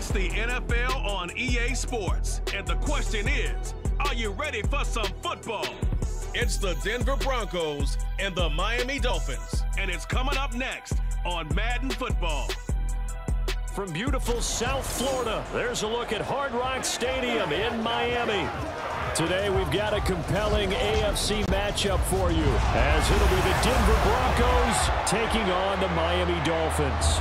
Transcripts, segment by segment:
It's the NFL on EA Sports, and the question is, are you ready for some football? It's the Denver Broncos and the Miami Dolphins, and it's coming up next on Madden Football. From beautiful South Florida, there's a look at Hard Rock Stadium in Miami. Today we've got a compelling AFC matchup for you, as it'll be the Denver Broncos taking on the Miami Dolphins.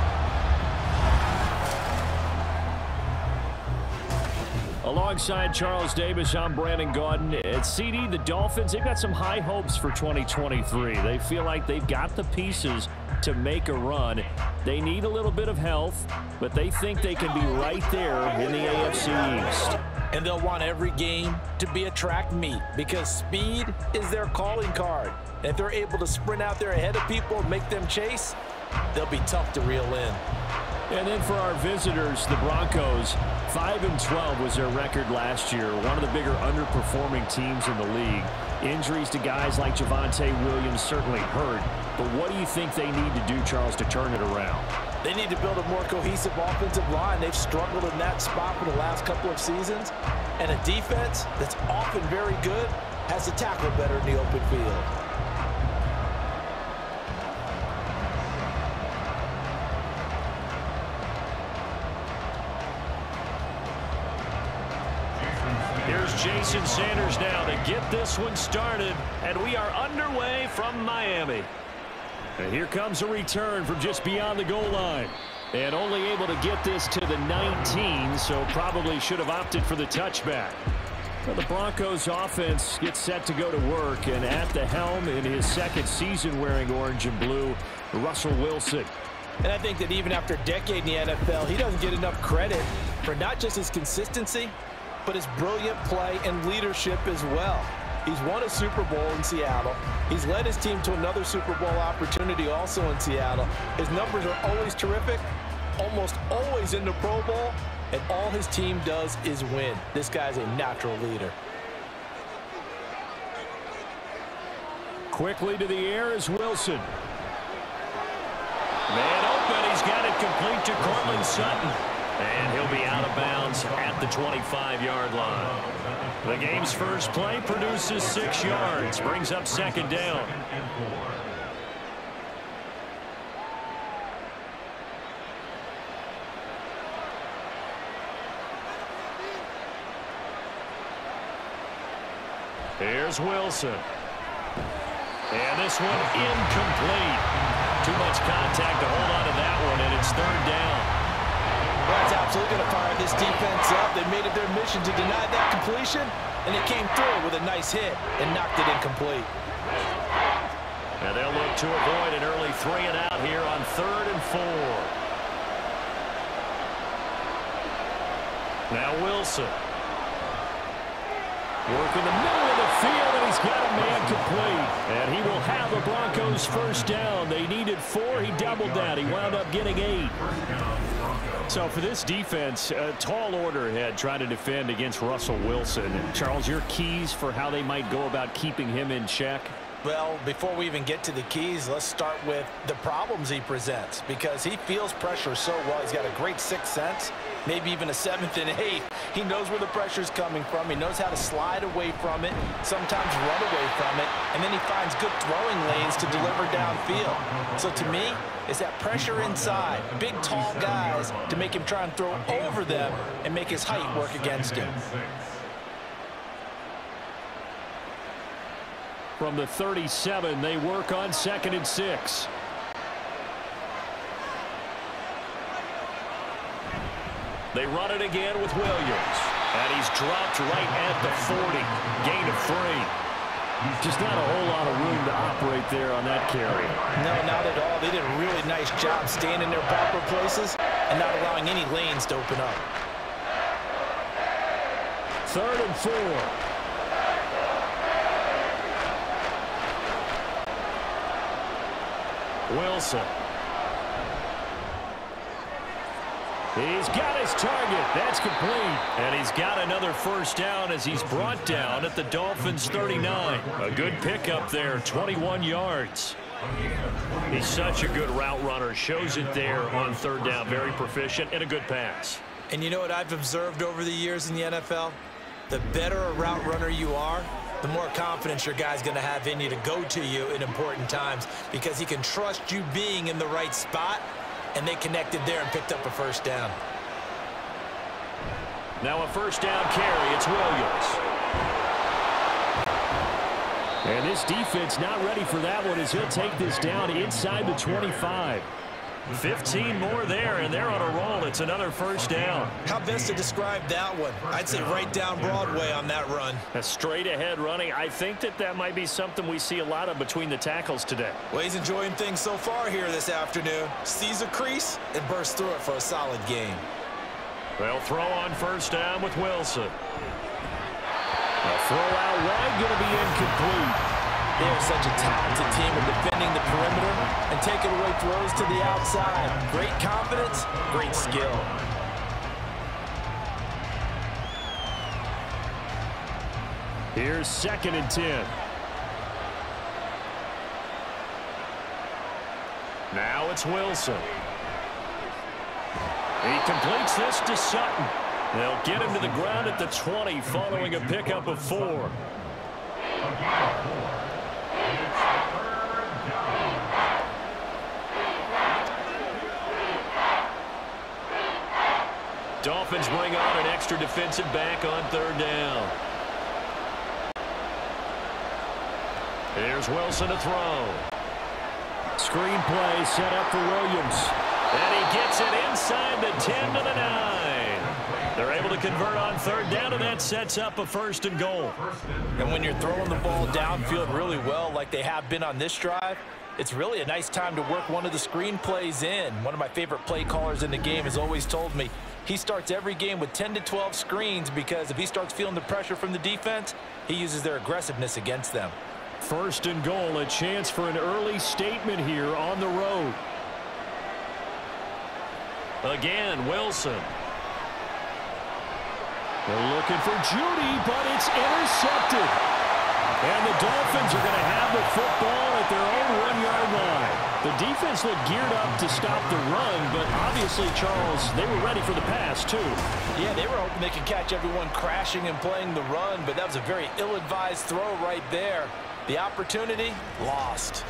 Alongside Charles Davis, I'm Brandon Gaudin. At CD, the Dolphins, they've got some high hopes for 2023. They feel like they've got the pieces to make a run. They need a little bit of health, but they think they can be right there in the AFC East. And they'll want every game to be a track meet because speed is their calling card. And if they're able to sprint out there ahead of people and make them chase, they'll be tough to reel in. And then for our visitors, the Broncos, 5-12 was their record last year. One of the bigger underperforming teams in the league. Injuries to guys like Javonte Williams certainly hurt. But what do you think they need to do, Charles, to turn it around? They need to build a more cohesive offensive line. They've struggled in that spot for the last couple of seasons. And a defense that's often very good has to tackle better in the open field. Here's Jason Sanders now to get this one started, and we are underway from Miami. And here comes a return from just beyond the goal line. And only able to get this to the 19, so probably should have opted for the touchback. Well, the Broncos offense gets set to go to work, and at the helm in his second season wearing orange and blue, Russell Wilson. And I think that even after a decade in the NFL, he doesn't get enough credit for not just his consistency, but his brilliant play and leadership as well. He's won a Super Bowl in Seattle. He's led his team to another Super Bowl opportunity also in Seattle. His numbers are always terrific, almost always in the Pro Bowl, and all his team does is win. This guy's a natural leader. Quickly to the air is Wilson. Man open, he's got it complete to Courtland Sutton. And he'll be out of bounds at the 25-yard line. The game's first play produces 6 yards, brings up second down. Here's Wilson. And this one incomplete. Too much contact to hold on to that one, and it's third down. That's absolutely going to fire this defense up. They made it their mission to deny that completion, and they came through with a nice hit and knocked it incomplete. And they'll look to avoid an early 3 and out here on 3rd and 4. Now Wilson. Working the middle of the field, and he's got a man complete. And he will have the Broncos first down. They needed 4. He doubled that. He wound up getting 8. So for this defense, a tall order ahead trying to defend against Russell Wilson. Charles, your keys for how they might go about keeping him in check? Well, before we even get to the keys, let's start with the problems he presents, because he feels pressure so well. He's got a great sixth sense, maybe even a 7th and 8th. He knows where the pressure's coming from. He knows how to slide away from it, sometimes run away from it, and then he finds good throwing lanes to deliver downfield. So to me, it's that pressure inside, big, tall guys to make him try and throw over them and make his height work against him. From the 37, they work on 2nd and 6. They run it again with Williams. And he's dropped right at the 40. Gain of 3. Just not a whole lot of room to operate there on that carry. No, not at all. They did a really nice job staying in their proper places and not allowing any lanes to open up. 3rd and 4. Wilson. He's got his target. That's complete. And he's got another first down as he's brought down at the Dolphins' 39. A good pickup there, 21 yards. He's such a good route runner. Shows it there on 3rd down. Very proficient and a good pass. And you know what I've observed over the years in the NFL? The better a route runner you are, the more confidence your guy's going to have in you to go to you in important times because he can trust you being in the right spot, and they connected there and picked up a first down. Now a first down carry. It's Williams. And this defense not ready for that one as he'll take this down inside the 25. 15 more there, and they're on a roll. It's another first down. How best to describe that one? I'd say right down Broadway on that run. A straight ahead running. I think that might be something we see a lot of between the tackles today. Well, he's enjoying things so far here this afternoon. Sees a crease and bursts through it for a solid gain. They'll throw on first down with Wilson. A throw out wide, going to be incomplete. They are such a talented team at defending the perimeter and taking away throws to the outside. Great confidence, great skill. Here's 2nd and 10. Now it's Wilson. He completes this to Sutton. They'll get him to the ground at the 20 following a pickup of 4. Dolphins bring on an extra defensive back on 3rd down. Here's Wilson to throw. Screen play set up for Williams. And he gets it inside the 10 to the 9. They're able to convert on 3rd down, and that sets up a 1st and goal. And when you're throwing the ball downfield really well like they have been on this drive, it's really a nice time to work one of the screen plays in. One of my favorite play callers in the game has always told me he starts every game with 10 to 12 screens because if he starts feeling the pressure from the defense, he uses their aggressiveness against them. 1st and goal, a chance for an early statement here on the road. Again, Wilson. They're looking for Judy, but it's intercepted. And the Dolphins are going to have the football at their own 1-yard line. The defense looked geared up to stop the run, but obviously, Charles, they were ready for the pass, too. Yeah, they were hoping they could catch everyone crashing and playing the run, but that was a very ill-advised throw right there. The opportunity, lost.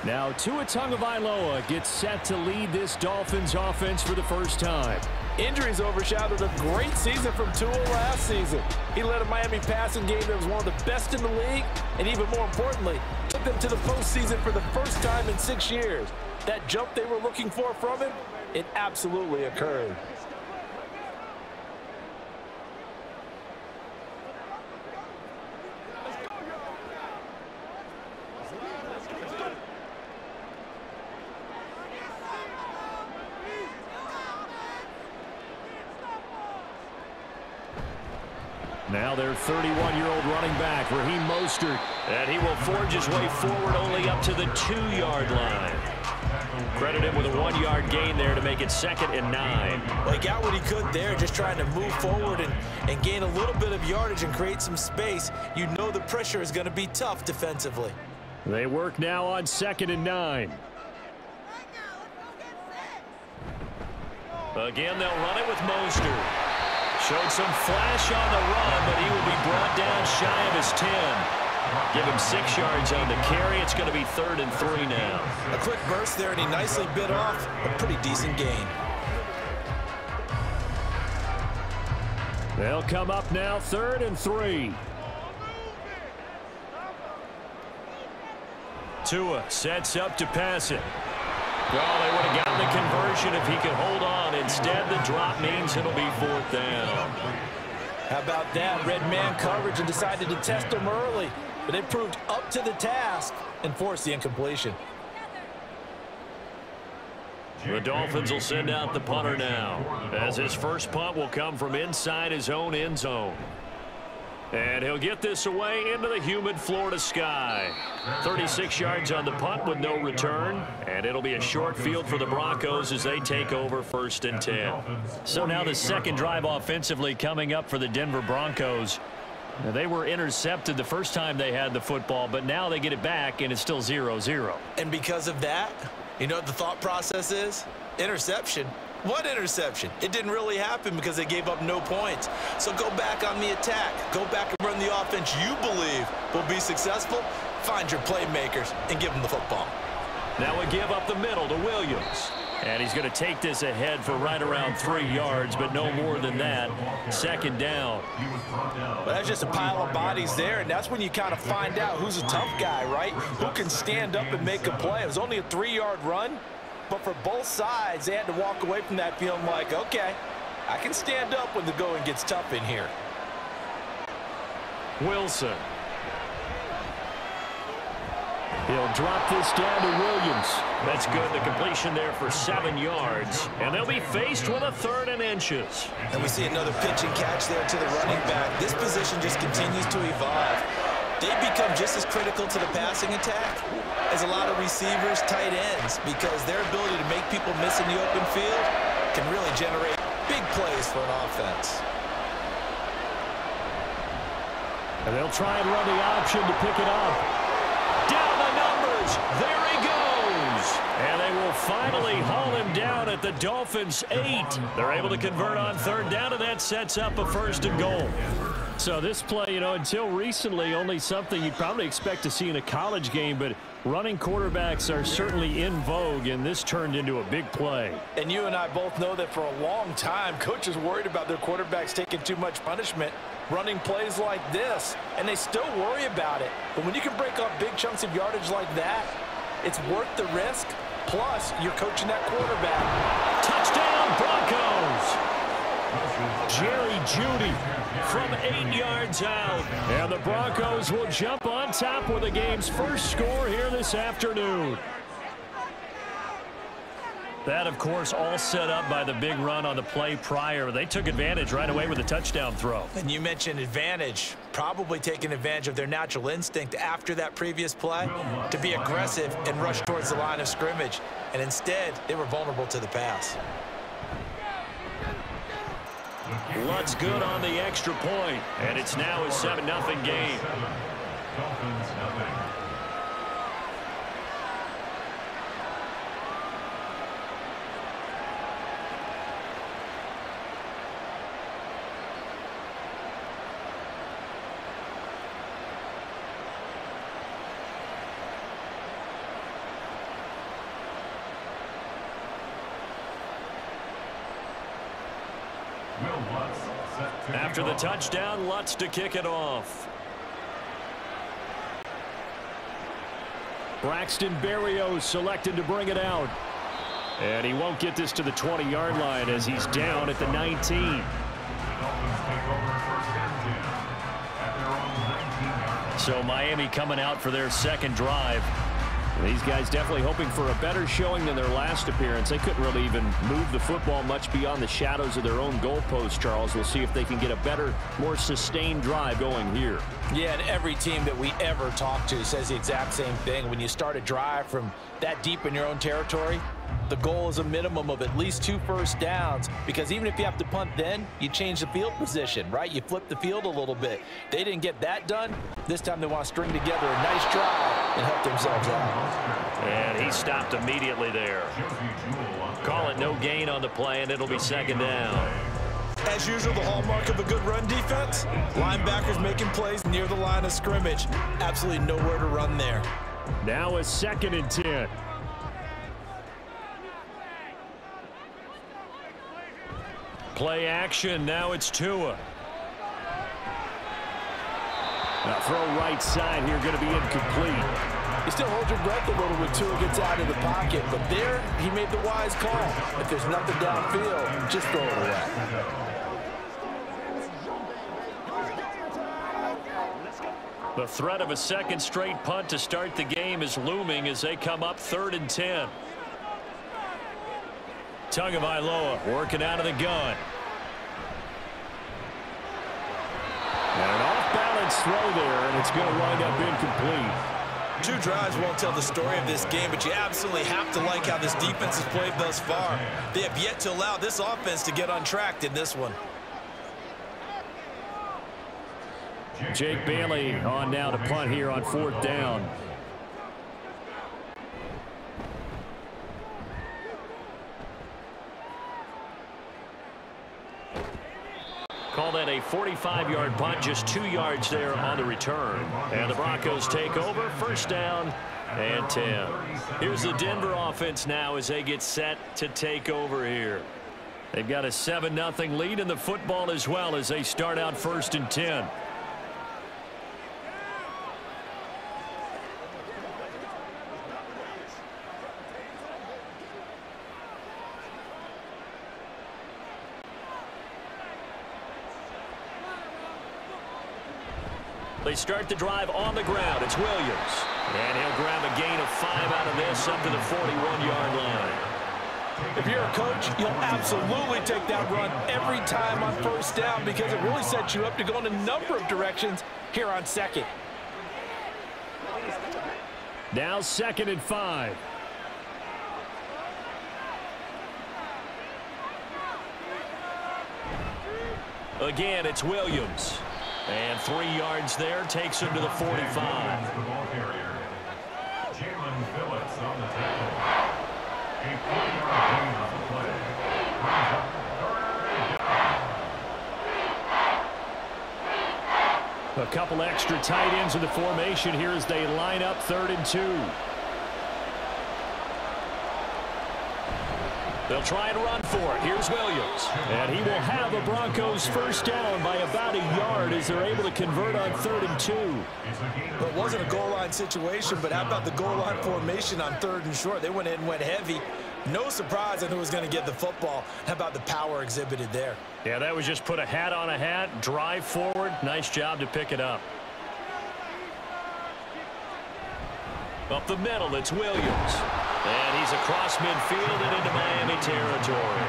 Now, Tua Tagovailoa gets set to lead this Dolphins offense for the first time. Injuries overshadowed a great season from Tua last season. He led a Miami passing game that was one of the best in the league, and even more importantly, took them to the postseason for the first time in 6 years. That jump they were looking for from him, it absolutely occurred. Now their 31-year-old running back, Raheem Mostert. And he will forge his way forward only up to the 2-yard line. Credit him with a 1-yard gain there to make it 2nd and 9. Well, he got what he could there, just trying to move forward and gain a little bit of yardage and create some space. You know the pressure is going to be tough defensively. They work now on 2nd and 9. Again, they'll run it with Mostert. Showed some flash on the run, but he will be brought down shy of his 10. Give him 6 yards on the carry. It's going to be 3rd and 3 now. A quick burst there, and he nicely bit off a pretty decent gain. They'll come up now 3rd and 3. Tua sets up to pass it. Well, they would have gotten the conversion if he could hold on. Instead, the drop means it'll be 4th down. How about that? Red man coverage and decided to test him early. But they proved up to the task and forced the incompletion. The Dolphins will send out the punter now, as his first punt will come from inside his own end zone. And he'll get this away into the humid Florida sky. 36 yards on the punt with no return. And it'll be a short field for the Broncos as they take over 1st and 10. So now the second drive offensively coming up for the Denver Broncos. Now, they were intercepted the first time they had the football, but now they get it back and it's still 0-0. And because of that, you know what the thought process is? Interception. What interception? It didn't really happen because they gave up no points. So go back on the attack. Go back and run the offense you believe will be successful. Find your playmakers and give them the football. Now we give up the middle to Williams. And he's going to take this ahead for right around 3 yards, but no more than that. Second down. Well, that's just a pile of bodies there, and that's when you kind of find out who's a tough guy, right? Who can stand up and make a play. It was only a 3-yard run, but for both sides, they had to walk away from that feeling like, okay, I can stand up when the going gets tough in here. Wilson. He'll drop this down to Williams. That's good. The completion there for 7 yards. And they'll be faced with a 3rd and inches. And we see another pitch and catch there to the running back. This position just continues to evolve. They become just as critical to the passing attack as a lot of receivers, tight ends, because their ability to make people miss in the open field can really generate big plays for an offense. And they'll try and run the option to pick it up. Down the numbers. There he goes. And they will finally haul him down at the Dolphins' 8. They're able to convert on 3rd down, and that sets up a 1st and goal. So this play, until recently, only something you'd probably expect to see in a college game, but running quarterbacks are certainly in vogue, and this turned into a big play. And you and I both know that for a long time, coaches worried about their quarterbacks taking too much punishment running plays like this, and they still worry about it. But when you can break up big chunks of yardage like that, it's worth the risk. Plus, you're coaching that quarterback. Touchdown, Broncos! Jerry Jeudy from 8 yards out. And the Broncos will jump on top with the game's first score here this afternoon. That, of course, all set up by the big run on the play prior. They took advantage right away with a touchdown throw. And you mentioned advantage, probably taking advantage of their natural instinct after that previous play to be aggressive and rush towards the line of scrimmage. And instead, they were vulnerable to the pass. Lutz good on the extra point, and it's now a 7-0 game. After the touchdown, Lutz to kick it off. Braxton Berrios selected to bring it out. And he won't get this to the 20-yard line as he's down at the 19. So Miami coming out for their second drive. These guys definitely hoping for a better showing than their last appearance. They couldn't really even move the football much beyond the shadows of their own goalpost, Charles. We'll see if they can get a better, more sustained drive going here. Yeah, and every team that we ever talk to says the exact same thing. When you start a drive from that deep in your own territory, the goal is a minimum of at least 2 first downs, because even if you have to punt then, you change the field position, right? You flip the field a little bit. They didn't get that done. This time they want to string together a nice drive and help themselves out. And he stopped immediately there. Call it no gain on the play, and it'll be 2nd down. As usual, the hallmark of a good run defense, linebackers making plays near the line of scrimmage. Absolutely nowhere to run there. Now a 2nd and 10. Play action. Now it's Tua. Now throw right side here, going to be incomplete. You still hold your breath a little when Tua gets out of the pocket, but there he made the wise call. If there's nothing downfield, just throw it away. The threat of a second straight punt to start the game is looming as they come up 3rd and 10. Tagovailoa working out of the gun. And an off-balance throw there, and it's going to wind up incomplete. 2 drives won't tell the story of this game, but you absolutely have to like how this defense has played thus far. They have yet to allow this offense to get untracked in this one. Jake Bailey on now to punt here on 4th down. that a 45-yard punt, just 2 yards there on the return. And the Broncos take over, first down and 10. Here's the Denver offense now as they get set to take over here. They've got a 7-0 lead in the football as well as they start out first and 10. They start the drive on the ground. It's Williams. And he'll grab a gain of 5 out of this up to the 41-yard line. If you're a coach, you'll absolutely take that run every time on first down because it really sets you up to go in a number of directions here on second. Now 2nd and 5. Again, it's Williams. And 3 yards there takes him to the 45. A couple extra tight ends in the formation here as they line up 3rd and 2. They'll try and run for it. Here's Williams. And he will have a Broncos first down by about a yard as they're able to convert on 3rd and 2. Well, it wasn't a goal line situation, but how about the goal line formation on 3rd and short? They went in and went heavy. No surprise on who was going to get the football. How about the power exhibited there? Yeah, that was just put a hat on a hat, drive forward. Nice job to pick it up. Up the middle, it's Williams. And he's across midfield and into Miami territory.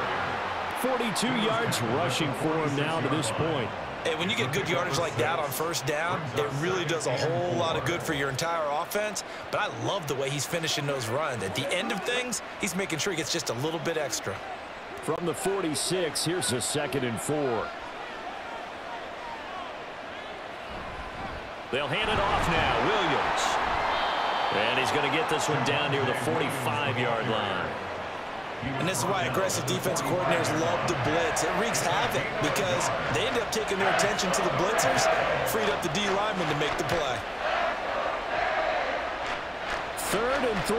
42 yards rushing for him now to this point. Hey, when you get good yardage like that on first down, it really does a whole lot of good for your entire offense. But I love the way he's finishing those runs. At the end of things, he's making sure he gets just a little bit extra. From the 46, here's a 2nd and 4. They'll hand it off now. Williams. And he's going to get this one down near the 45-yard line. And this is why aggressive defense coordinators love to blitz. It wreaks havoc because they end up taking their attention to the blitzers, freed up the D lineman to make the play. 3rd and 3.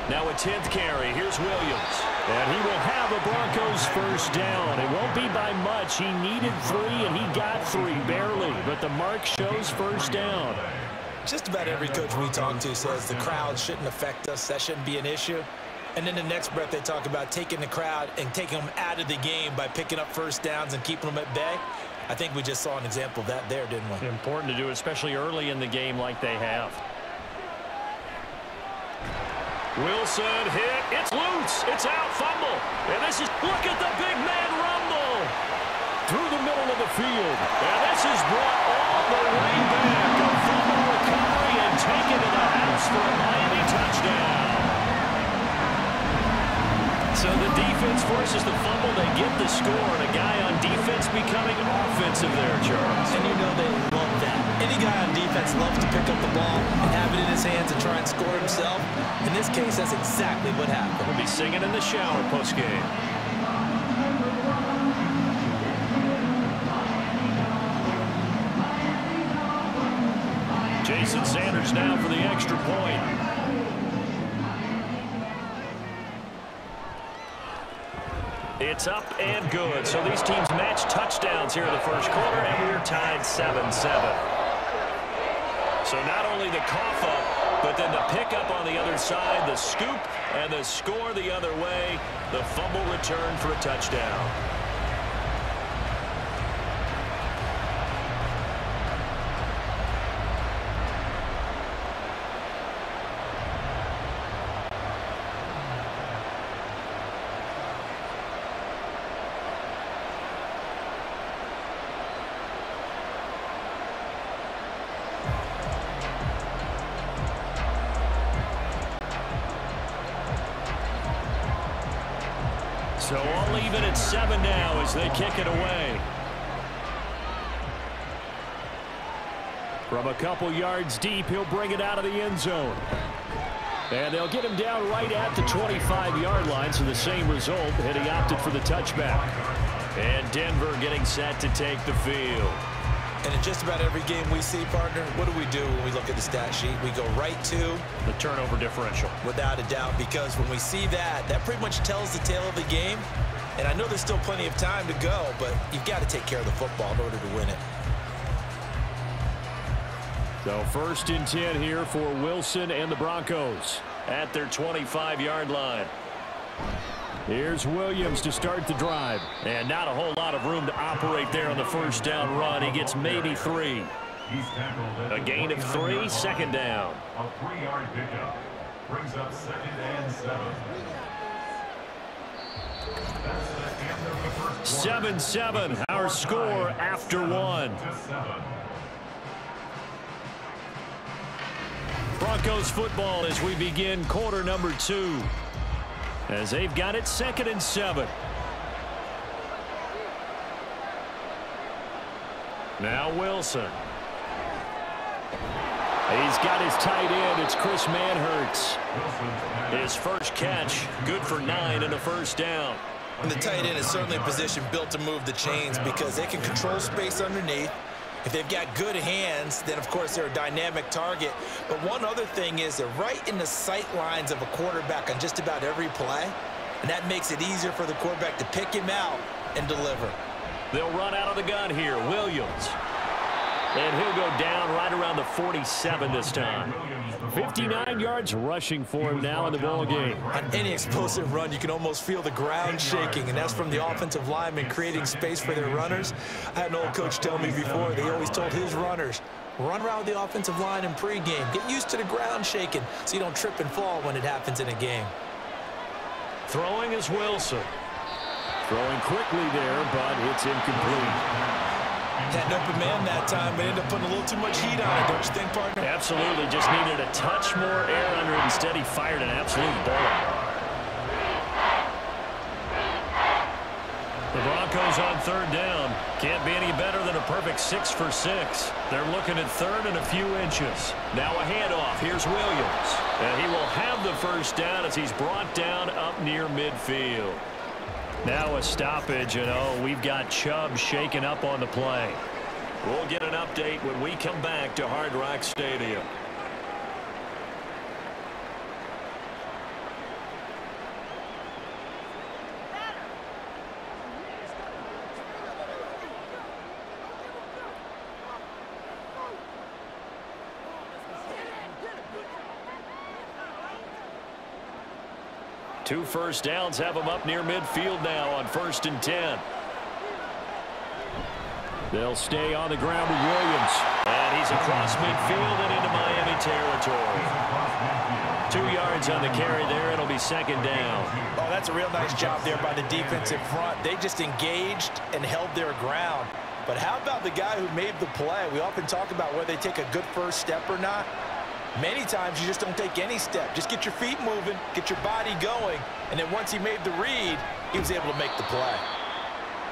Now a 10th carry. Here's Williams. And he will have a Broncos first down. It won't be by much. He needed 3, and he got 3, barely. But the mark shows first down. Just about every coach we talk to says the crowd shouldn't affect us. That shouldn't be an issue. And then the next breath they talk about taking the crowd and taking them out of the game by picking up first downs and keeping them at bay. I think we just saw an example of that there, didn't we? Important to do, especially early in the game like they have. Wilson hit. It's loose. It's out. Fumble. And this is, look at the big man rumble through the middle of the field. And this is brought all the way back. A fumble recovery and taken to the house for a Miami touchdown. So the defense forces the fumble. They get the score. And a guy on defense becoming offensive there, Charles. And you know they love that. Any guy on defense loves to pick up the ball and have it in his hands and try and score himself. In this case, that's exactly what happened. We'll be singing in the shower postgame. Jason Sanders now for the extra point. It's up and good. So these teams match touchdowns here in the first quarter, and we're tied 7-7. So not only the cough up, but then the pickup on the other side, the scoop, and the score the other way. The fumble return for a touchdown. So all even at 7 now as they kick it away. From a couple yards deep, he'll bring it out of the end zone. And they'll get him down right at the 25-yard line, so the same result, and he opted for the touchback. And Denver getting set to take the field. And in just about every game we see, partner, what do we do when we look at the stat sheet? We go right to the turnover differential. Without a doubt, because when we see that, that pretty much tells the tale of the game. And I know there's still plenty of time to go, but you've got to take care of the football in order to win it. So 1st and 10 here for Wilson and the Broncos at their 25-yard line. Here's Williams to start the drive. And not a whole lot of room to operate there on the first down run. He gets maybe 3. A gain of 3, 2nd down. A 3-yard pickup brings up 2nd and 7. 7-7, our score after 1. Broncos football as we begin quarter number 2. As they've got it 2nd and 7. Now Wilson. He's got his tight end. It's Chris Manhertz. His first catch, good for 9 and a first down. And the tight end is certainly a position built to move the chains because they can control space underneath. If they've got good hands, then, of course, they're a dynamic target. But one other thing is they're right in the sight lines of a quarterback on just about every play, and that makes it easier for the quarterback to pick him out and deliver. They'll run out of the gun here. Williams. And he'll go down right around the 47 this time. 59 yards rushing for him now in the ball game. On any explosive run, you can almost feel the ground shaking, and that's from the offensive linemen creating space for their runners. I had an old coach tell me before, they always told his runners, run around with the offensive line in pregame. Get used to the ground shaking so you don't trip and fall when it happens in a game. Throwing is Wilson. Throwing quickly there, but it's incomplete. Had an open man that time, but ended up putting a little too much heat on it, don't you think, partner? Absolutely. Just needed a touch more air under it. Instead, he fired an absolute bullet. The Broncos on 3rd down. Can't be any better than a perfect 6 for 6. They're looking at 3rd and a few inches. Now a handoff. Here's Williams. And he will have the first down as he's brought down up near midfield. Now a stoppage, and we've got Chubb shaken up on the play. We'll get an update when we come back to Hard Rock Stadium. Two first downs have them up near midfield now on 1st and 10. They'll stay on the ground with Williams. And he's across midfield and into Miami territory. 2 yards on the carry there. It'll be 2nd down. Oh, that's a real nice job there by the defensive front. They just engaged and held their ground. But how about the guy who made the play? We often talk about whether they take a good first step or not. Many times you just don't take any step. Just get your feet moving, get your body going, and then once he made the read, he was able to make the play.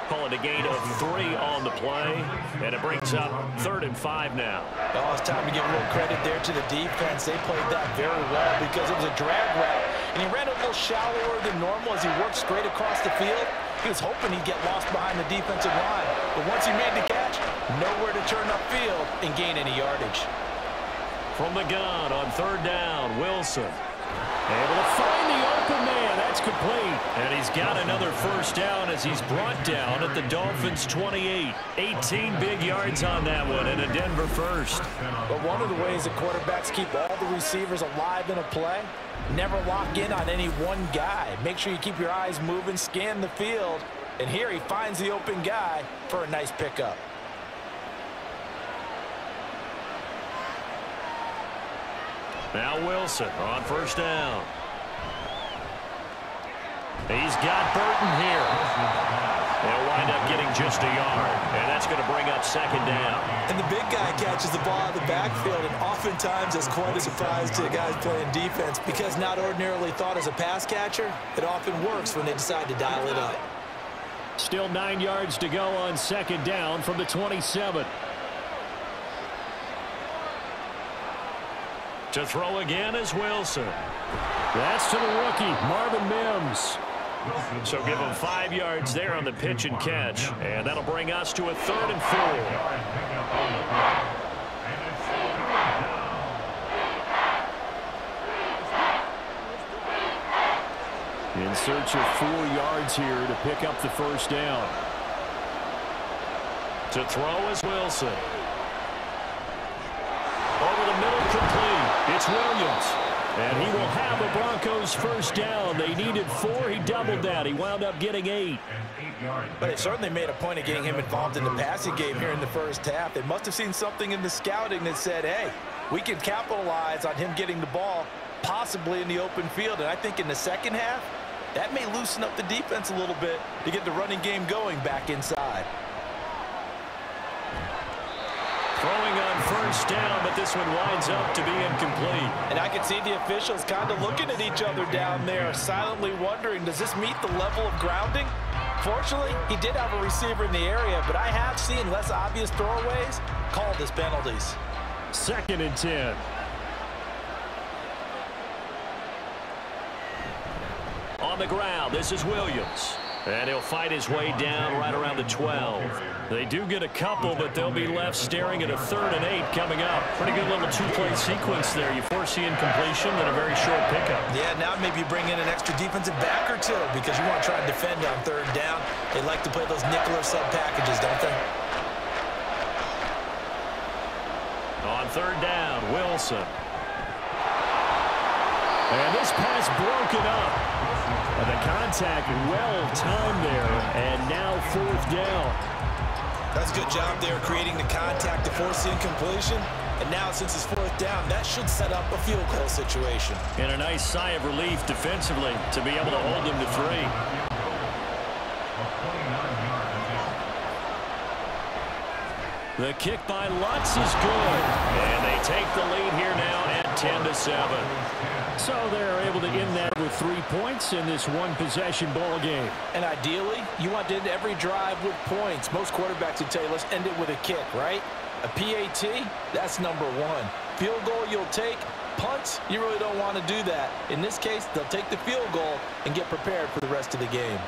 Calling a gain of 3 on the play, and it brings up 3rd and 5 now. Well, it's time to give a little credit there to the defense. They played that very well because it was a drag route, and he ran a little shallower than normal as he worked straight across the field. He was hoping he'd get lost behind the defensive line, but once he made the catch, nowhere to turn upfield and gain any yardage. From the gun on 3rd down, Wilson. Able to find the open man. That's complete. And he's got another first down as he's brought down at the Dolphins' 28. 18 big yards on that one and a Denver first. But one of the ways that quarterbacks keep all the receivers alive in a play, never lock in on any one guy. Make sure you keep your eyes moving, scan the field. And here he finds the open guy for a nice pickup. Now Wilson on 1st down. He's got Burton here. They'll wind up getting just a yard, and that's going to bring up 2nd down. And the big guy catches the ball out of the backfield, and oftentimes it's quite a surprise to the guys playing defense because not ordinarily thought as a pass catcher, it often works when they decide to dial it up. Still 9 yards to go on 2nd down from the 27. To throw again is Wilson. That's to the rookie, Marvin Mims. So give him 5 yards there on the pitch and catch. And that'll bring us to a 3rd and 4. In search of 4 yards here to pick up the first down. To throw is Wilson. Over the middle, complete. It's Williams. And he will have the Broncos first down. They needed 4. He doubled that. He wound up getting 8. But they certainly made a point of getting him involved in the passing game here in the first half. They must have seen something in the scouting that said, hey, we can capitalize on him getting the ball possibly in the open field. And I think in the second half, that may loosen up the defense a little bit to get the running game going back inside. Throwing on first down, but this one winds up to be incomplete. And I can see the officials kind of looking at each other down there, silently wondering, does this meet the level of grounding? Fortunately, he did have a receiver in the area, but I have seen less obvious throwaways called as penalties. 2nd and 10. On the ground, this is Williams. And he'll fight his way down right around the 12. They do get a couple, but they'll be left staring at a 3rd and 8 coming up. Pretty good little 2-play sequence there. You foresee incompletion and a very short pickup. Yeah, now maybe you bring in an extra defensive back or two because you want to try and defend on 3rd down. They like to play those nickel or sub packages, don't they? On 3rd down, Wilson. And this pass broken up. And the contact well-timed there, and now 4th down. That's a good job there creating the contact to force the incompletion. And now since it's 4th down, that should set up a field goal situation. And a nice sigh of relief defensively to be able to hold him to 3. The kick by Lutz is good. And they take the lead here now at 10-7. So they're able to end that with 3 points in this one-possession ball game. And ideally, you want to end every drive with points. Most quarterbacks would tell you, let's end it with a kick, right? A PAT, that's number 1. Field goal you'll take. Punts, you really don't want to do that. In this case, they'll take the field goal and get prepared for the rest of the game.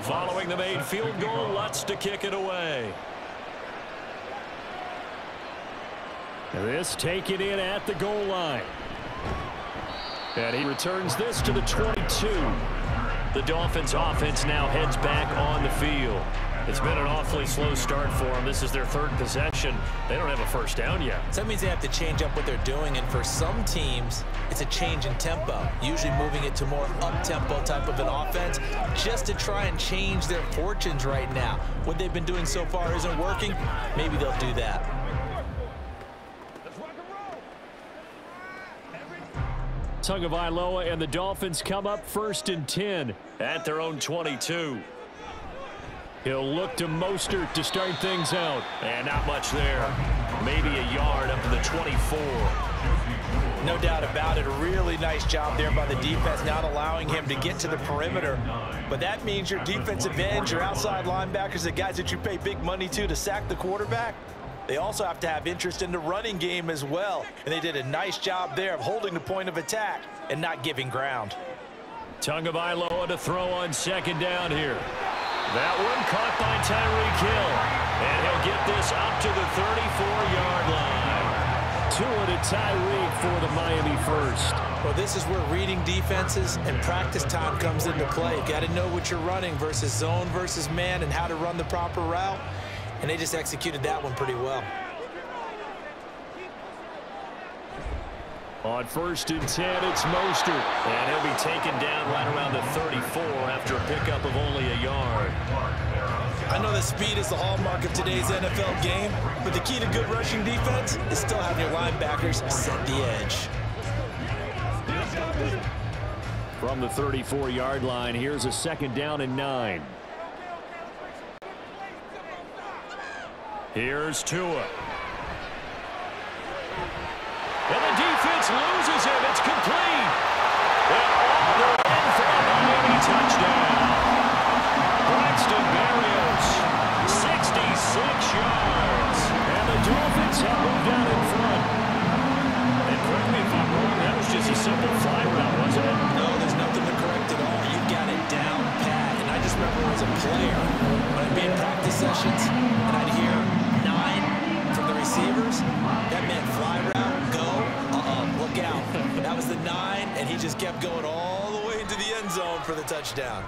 Following the made field goal, Lutz to kick it away. This taken in at the goal line. And he returns this to the 22. The Dolphins offense now heads back on the field. It's been an awfully slow start for them. This is their 3rd possession. They don't have a first down yet. So that means they have to change up what they're doing, and for some teams, it's a change in tempo, usually moving it to more up-tempo type of an offense just to try and change their fortunes right now. What they've been doing so far isn't working. Maybe they'll do that. Tagovailoa and the Dolphins come up 1st and 10 at their own 22. He'll look to Mostert to start things out. And not much there. Maybe a yard up to the 24. No doubt about it. A really nice job there by the defense, not allowing him to get to the perimeter. But that means your defensive ends, your outside linebackers, the guys that you pay big money to sack the quarterback, they also have to have interest in the running game as well. And they did a nice job there of holding the point of attack and not giving ground. Tagovailoa to throw on 2nd down here. That one caught by Tyreek Hill. And he'll get this up to the 34-yard line. 2 to Tyreek for the Miami first. Well, this is where reading defenses and practice time comes into play. You've got to know what you're running versus zone versus man and how to run the proper route. And they just executed that one pretty well. On 1st and 10, it's Mostert. And he'll be taken down right around the 34 after a pickup of only a yard. I know that speed is the hallmark of today's NFL game, but the key to good rushing defense is still having your linebackers set the edge. From the 34-yard line, here's a 2nd down and 9. Here's Tua. And the defense loses him. It's complete. just kept going all the way into the end zone for the touchdown.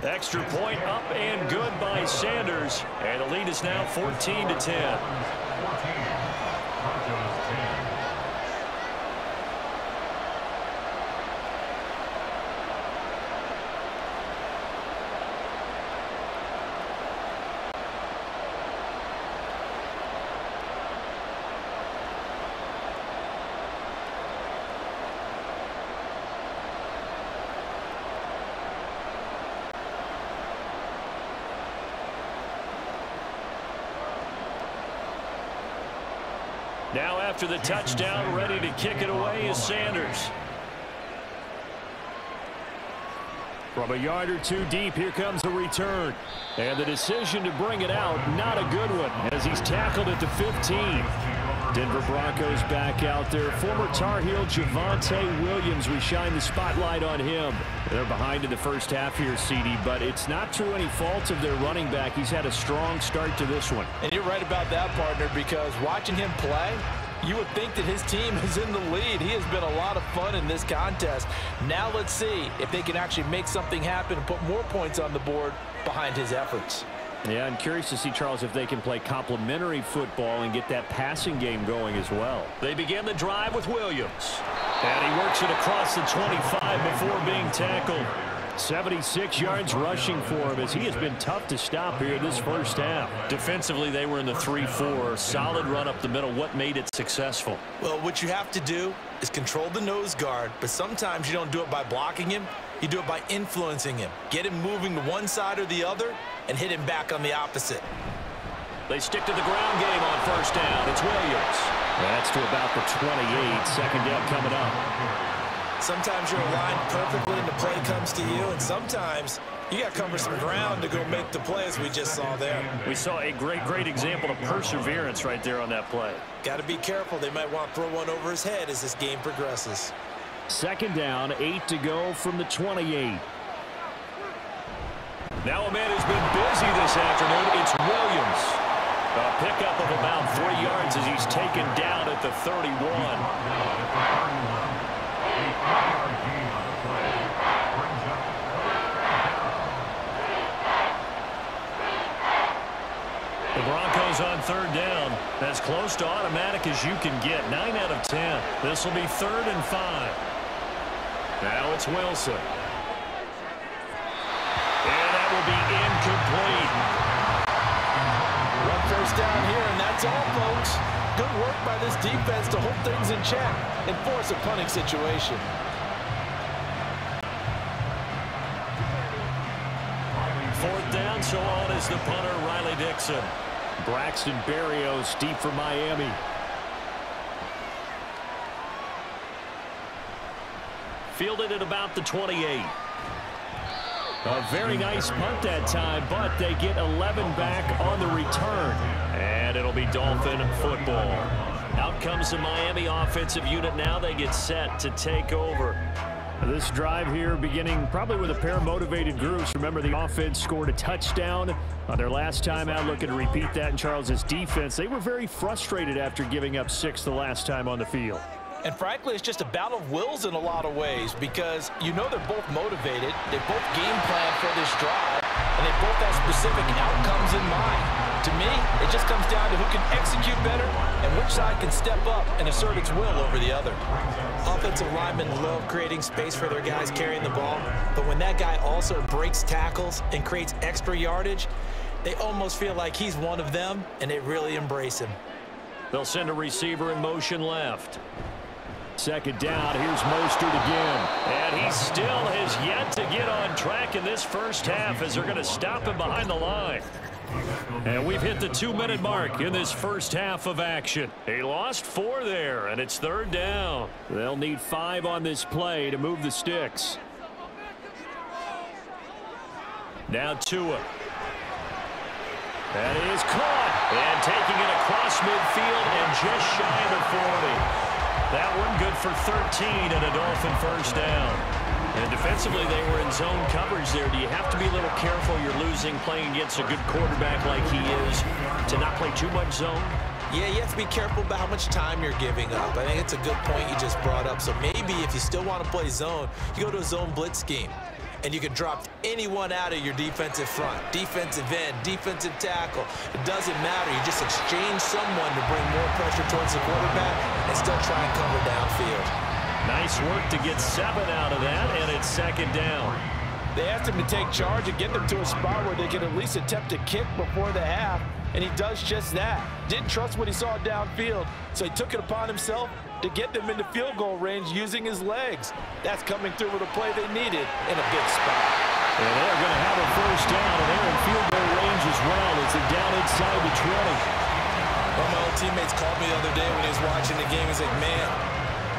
Extra point up and good by Sanders. And the lead is now 14-10. Now after the touchdown, ready to kick it away is Sanders. From a yard or two deep, here comes a return. And the decision to bring it out, not a good one, as he's tackled at the 15. Denver Broncos back out there. Former Tar Heel Javonte Williams, we shine the spotlight on him. They're behind in the first half here, CD, but it's not through any fault of their running back. He's had a strong start to this one. And you're right about that, partner, because watching him play, you would think that his team is in the lead. He has been a lot of fun in this contest. Now let's see if they can actually make something happen and put more points on the board behind his efforts. Yeah, I'm curious to see, Charles, if they can play complementary football and get that passing game going as well. They begin the drive with Williams. And he works it across the 25 before being tackled. 76 yards rushing for him as he has been tough to stop here this first half. Defensively, they were in the 3-4. Solid run up the middle. What made it successful? Well, what you have to do is control the nose guard, but sometimes you don't do it by blocking him. You do it by influencing him. Get him moving to one side or the other and hit him back on the opposite. They stick to the ground game on first down. It's Williams. That's to about the 28. Second down coming up. Sometimes you're aligned perfectly and the play comes to you, and sometimes you got to cover some ground to go make the play, as we just saw there. We saw a great example of perseverance right there on that play. Got to be careful. They might want to throw one over his head as this game progresses. Second down, 8 to go from the 28. Now a man who's been busy this afternoon, it's Williams. A pickup of about 3 yards as he's taken down at the 31. The Broncos on third down. As close to automatic as you can get. 9 out of 10. This will be 3rd and 5. Now it's Wilson. And that will be incomplete. One first down here, and that's all, folks. Good work by this defense to hold things in check and force a punting situation. Fourth down, so on is the punter, Riley Dixon. Braxton Berrios deep for Miami. Fielded at about the 28. A very nice punt that time, but they get 11 back on the return. And it'll be Dolphin football. Out comes the Miami offensive unit now. They get set to take over. This drive here beginning probably with a pair of motivated groups. Remember, the offense scored a touchdown on their last time out. Looking to repeat that in Charles's defense. They were very frustrated after giving up 6 the last time on the field. And frankly, it's just a battle of wills in a lot of ways, because you know they're both motivated, they both game plan for this drive, and they both have specific outcomes in mind. To me, it just comes down to who can execute better and which side can step up and assert its will over the other. Offensive linemen love creating space for their guys carrying the ball, but when that guy also breaks tackles and creates extra yardage, they almost feel like he's one of them, and they really embrace him. They'll send a receiver in motion left. Second down, here's Mostert again. And he still has yet to get on track in this first half as they're going to stop him behind the line. And we've hit the 2-minute mark in this first half of action. He lost 4 there, and it's 3rd down. They'll need 5 on this play to move the sticks. Now Tua. That is caught. And taking it across midfield and just shy of the 40. That one good for 13 and a Dolphin first down. And defensively, they were in zone coverage there. Do you have to be a little careful? You're losing playing against a good quarterback like he is to not play too much zone? Yeah, you have to be careful about how much time you're giving up. I think it's a good point you just brought up. So maybe if you still want to play zone, you go to a zone blitz scheme. And you can drop anyone out of your defensive front, defensive end, defensive tackle. It doesn't matter. You just exchange someone to bring more pressure towards the quarterback and still try and cover downfield. Nice work to get 7 out of that, and it's 2nd down. They asked him to take charge and get them to a spot where they could at least attempt to kick before the half, and he does just that. Didn't trust what he saw downfield, so he took it upon himself to get them into field goal range using his legs. That's coming through with a play they needed in a big spot. And they're going to have a 1st down, and they're in field goal range as well as they're down inside the 20. One of my old teammates called me the other day when he was watching the game. He's like, man,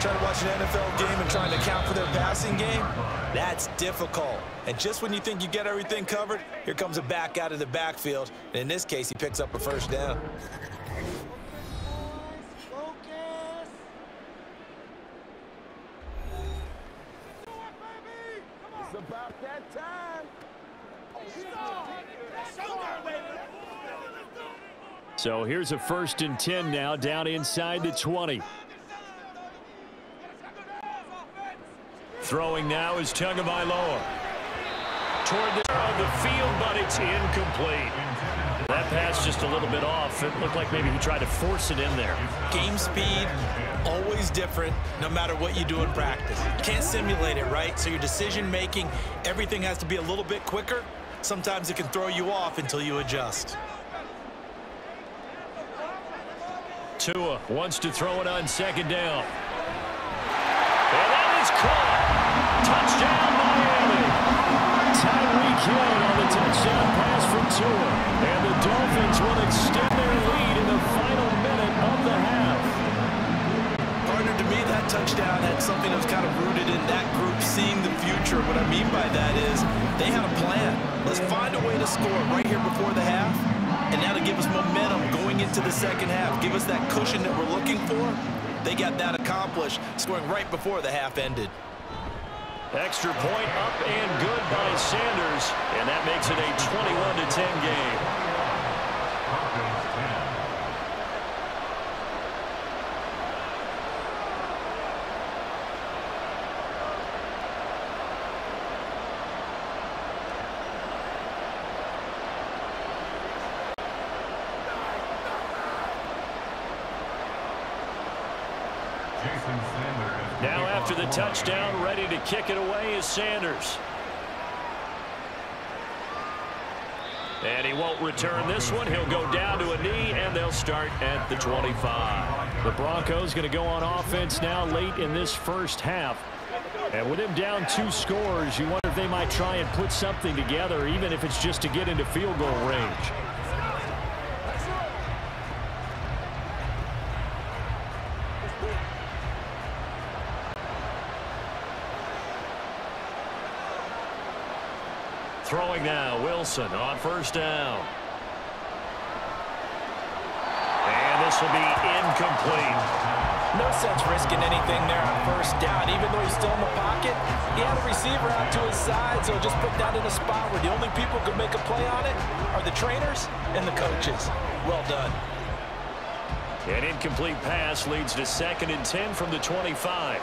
trying to watch an NFL game and trying to account for their passing game, that's difficult. And just when you think you get everything covered, here comes a back out of the backfield. And in this case, he picks up a 1st down. It's about that time. So here's a 1st and 10 now, down inside the 20. Throwing now is Tagovailoa. Toward the center of the field, but it's incomplete. That pass just a little bit off. It looked like maybe he tried to force it in there. Game speed, always different, no matter what you do in practice. You can't simulate it, right? So your decision-making, everything has to be a little bit quicker. Sometimes it can throw you off until you adjust. Tua wants to throw it on 2nd down. And that is caught. Touchdown, Miami. Tyreek Hill on the touchdown pass from Tua. And the Dolphins will extend their lead in the final minute of the half. Partner, to me, that touchdown had something that was kind of rooted in that group seeing the future. What I mean by that is they had a plan. Let's find a way to score right here before the half. And that'll give us momentum going into the 2nd half. Give us that cushion that we're looking for. They got that accomplished, scoring right before the half ended. Extra point up and good by Sanders, and that makes it a 21-10 game. Now after the touchdown, ready to kick it away is Sanders. And he won't return this one. He'll go down to a knee, and they'll start at the 25. The Broncos going to go on offense now late in this 1st half. And with him down 2 scores, you wonder if they might try and put something together, even if it's just to get into field goal range. Throwing now, Wilson on 1st down. And this will be incomplete. No sense risking anything there on 1st down. Even though he's still in the pocket, he had a receiver out to his side, so just put that in a spot where the only people who can make a play on it are the trainers and the coaches. Well done. An incomplete pass leads to 2nd and 10 from the 25.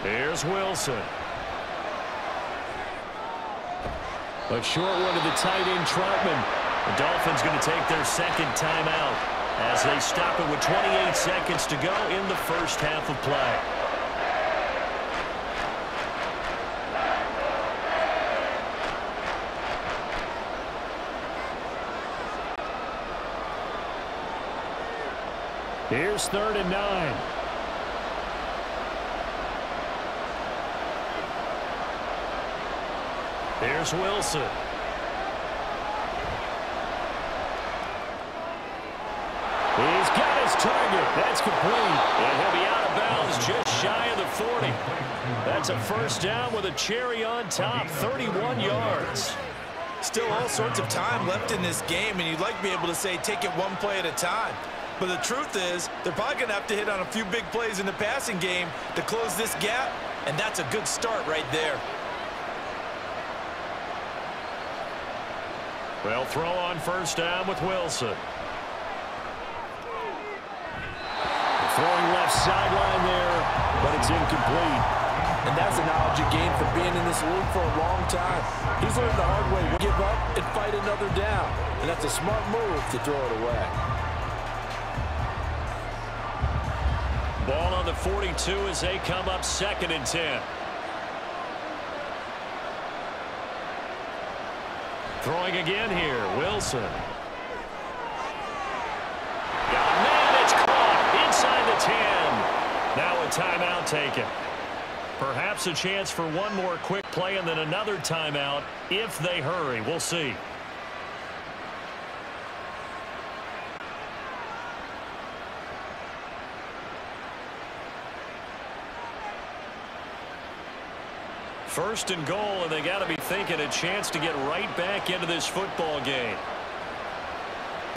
Here's Wilson. A short one to the tight end, Troutman. The Dolphins going to take their 2nd timeout as they stop it with 28 seconds to go in the 1st half of play. Here's 3rd and 9. Here's Wilson. He's got his target. That's complete. And he'll be out of bounds just shy of the 40. That's a 1st down with a cherry on top, 31 yards. Still all sorts of time left in this game, and you'd like to be able to say take it one play at a time. But the truth is, they're probably going to have to hit on a few big plays in the passing game to close this gap, and that's a good start right there. Well, throw on first down with Wilson. Throwing left sideline there, but it's incomplete. And that's the knowledge you gain from being in this league for a long time. He's learned the hard way. Give up and fight another down. And that's a smart move to throw it away. Ball on the 42 as they come up 2nd and 10. Throwing again here, Wilson. Got a man, it's caught inside the 10. Now a timeout taken. Perhaps a chance for one more quick play and then another timeout if they hurry. We'll see. First and goal, and they got to be thinking a chance to get right back into this football game.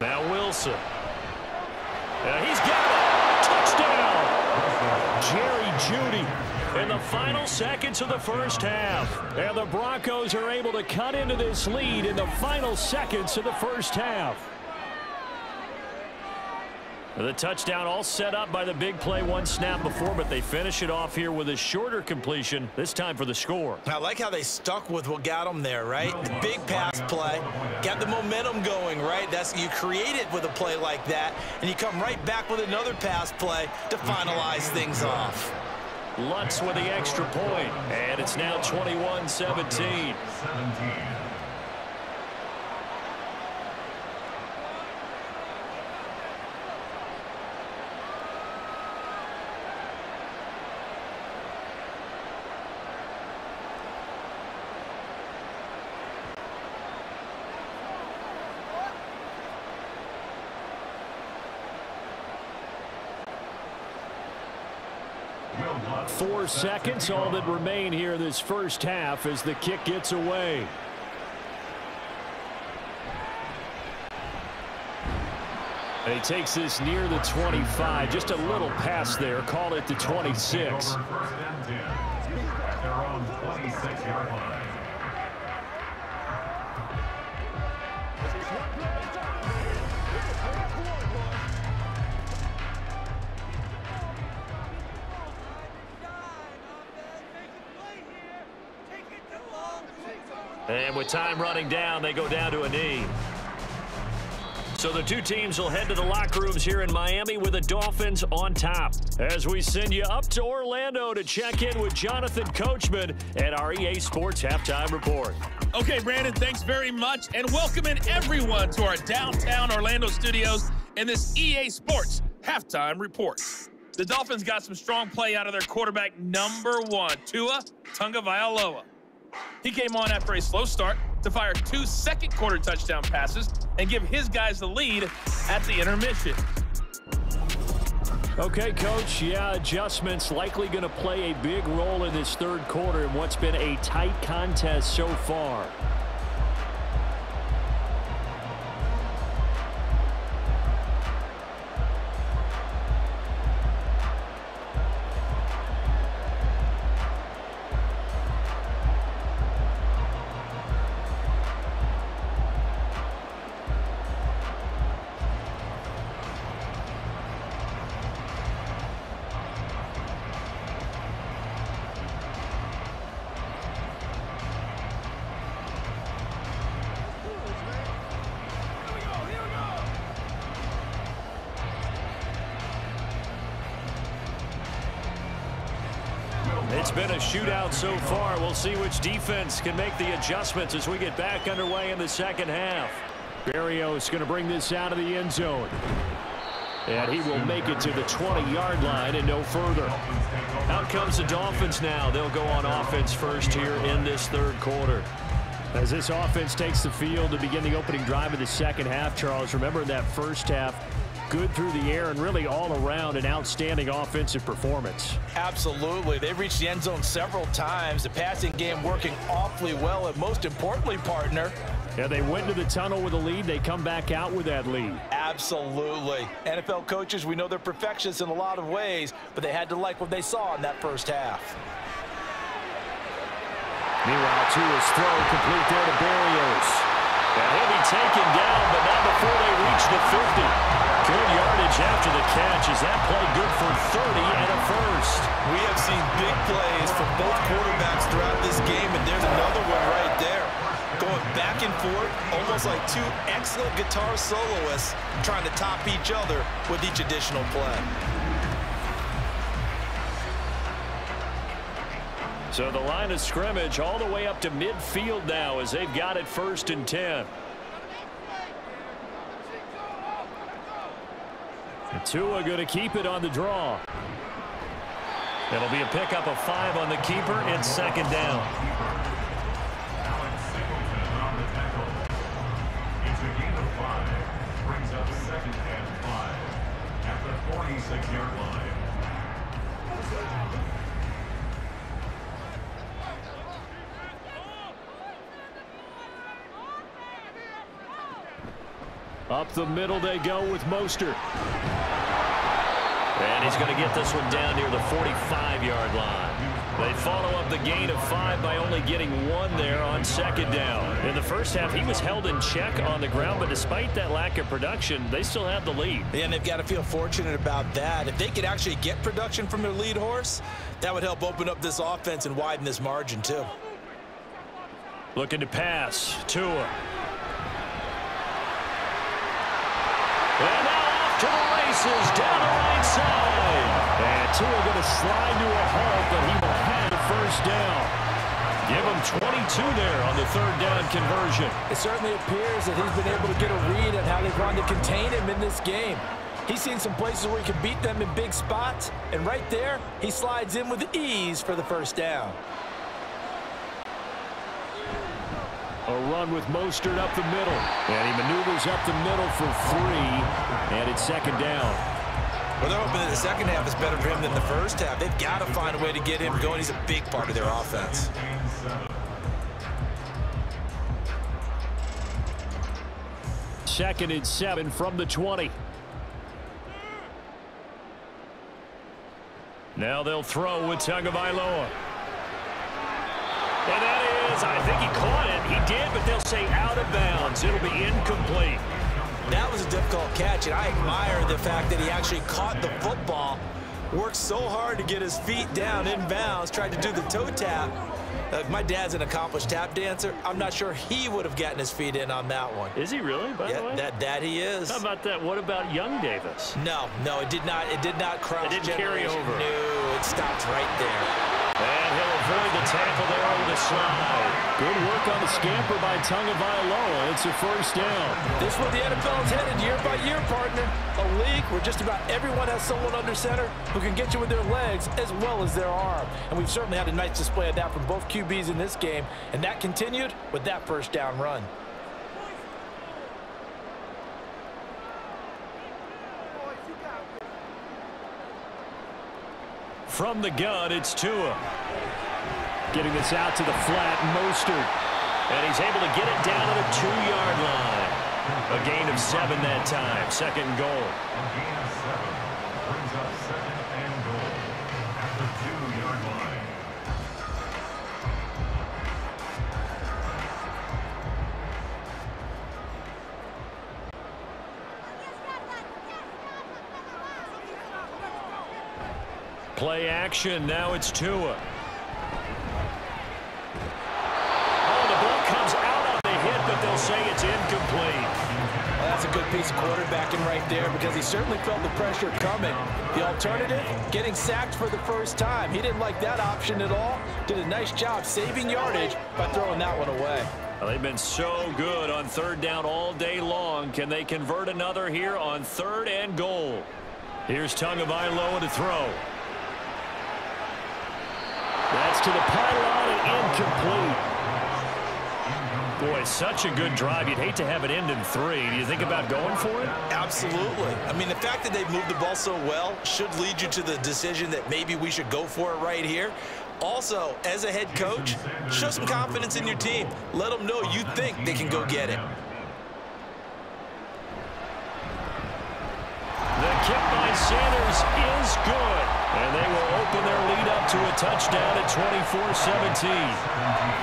Now Wilson. He's got it. Touchdown. Jerry Jeudy in the final seconds of the first half. And the Broncos are able to cut into this lead in the final seconds of the first half. The touchdown all set up by the big play one snap before, but they finish it off here with a shorter completion, this time for the score. I like how they stuck with what got them there, right? The big pass play, got the momentum going, right? You create it with a play like that, and you come right back with another pass play to finalize things off. Lutz with the extra point, and it's now 21-17. Four seconds, all that remain here this first half as the kick gets away. And he takes this near the 25, just a little pass there, called it the 26. And with time running down, they go down to a knee. So the two teams will head to the locker rooms here in Miami with the Dolphins on top. As we send you up to Orlando to check in with Jonathan Coachman at our EA Sports Halftime Report. Okay, Brandon, thanks very much. And welcoming everyone to our downtown Orlando studios in this EA Sports Halftime Report. The Dolphins got some strong play out of their quarterback #1, Tua Tagovailoa. He came on after a slow start to fire 2 second-quarter touchdown passes and give his guys the lead at the intermission. Okay, Coach, yeah, adjustments likely going to play a big role in this third quarter in what's been a tight contest so far. It's been a shootout so far. We'll see which defense can make the adjustments as we get back underway in the second half. Berrios going to bring this out of the end zone. And he will make it to the 20-yard line and no further. Out comes the Dolphins now. They'll go on offense first here in this third quarter. As this offense takes the field to begin the opening drive of the second half, Charles, remember that first half, good through the air and really all around an outstanding offensive performance. Absolutely. They reached the end zone several times. The passing game working awfully well, and most importantly, partner, yeah, they went to the tunnel with a lead. They come back out with that lead. Absolutely. NFL coaches, we know they're perfectionists in a lot of ways, but they had to like what they saw in that first half. Meanwhile, Tua's throw complete there to Berrios. And he'll be taken down, but not before they reach the 50. Good yardage after the catch. Is that play good for 30 and a first? We have seen big plays from both quarterbacks throughout this game, and there's another one right there. Going back and forth, almost like two excellent guitar soloists trying to top each other with each additional play. So the line of scrimmage all the way up to midfield now as they've got it 1st and 10. And Tua going to keep it on the draw. It'll be a pickup of 5 on the keeper and 2nd down. It's a gain of 5. Brings up 2nd and 5 at the 46-yard line. Up the middle they go with Mostert. And he's going to get this one down near the 45-yard line. They follow up the gain of 5 by only getting 1 there on 2nd down. In the first half, he was held in check on the ground, but despite that lack of production, they still have the lead. And they've got to feel fortunate about that. If they could actually get production from their lead horse, that would help open up this offense and widen this margin too. Looking to pass. Tua. And now off to the races down the right side. And Tua going to slide to a halt, but he will have the 1st down. Give him 22 there on the 3rd down conversion. It certainly appears that he's been able to get a read on how they've wanted to contain him in this game. He's seen some places where he can beat them in big spots, and right there, he slides in with ease for the 1st down. A run with Mostert up the middle. And he maneuvers up the middle for 3. And it's 2nd down. Well, they're hoping that the second half is better for him than the first half. They've got to find a way to get him going. He's a big part of their offense. Second and 7 from the 20. Now they'll throw with Tagovailoa. And that is, I think he caught it. He did, but they'll say out of bounds. It'll be incomplete. That was a difficult catch, and I admire the fact that he actually caught the football, worked so hard to get his feet down in bounds, tried to do the toe tap. My dad's an accomplished tap dancer. I'm not sure he would have gotten his feet in on that one. Is he really, by the way? That he is. How about that? What about young Davis? No, it did not cross. It didn't carry over. No, it stopped right there. And he'll avoid the tackle there over the slide. Good work on the scamper by Tagovailoa. It's a 1st down. This is where the NFL is headed year by year, partner. A league where just about everyone has someone under center who can get you with their legs as well as their arm. And we've certainly had a nice display of that from both QBs in this game. And that continued with that 1st down run. From the gun, it's Tua. Getting this out to the flat, Mostert. And he's able to get it down to the 2-yard line. A gain of 7 that time. 2nd and goal. A gain of 7 brings up 2nd and goal at the 2-yard line. Play action. Now it's Tua. Oh, the ball comes out on the hit, but they'll say it's incomplete. Well, that's a good piece of quarterbacking right there because he certainly felt the pressure coming. The alternative, getting sacked for the 1st time. He didn't like that option at all. Did a nice job saving yardage by throwing that one away. Well, they've been so good on 3rd down all day long. Can they convert another here on 3rd and goal? Here's Tagovailoa to throw. That's to the pylon and incomplete. Boy, such a good drive. You'd hate to have it end in 3. Do you think about going for it? Absolutely. I mean, the fact that they've moved the ball so well should lead you to the decision that maybe we should go for it right here. Also, as a head coach, show some confidence in your team. Let them know you think they can go get it. The kick by Sanders is good. And they will open their lead up to a touchdown at 24-17.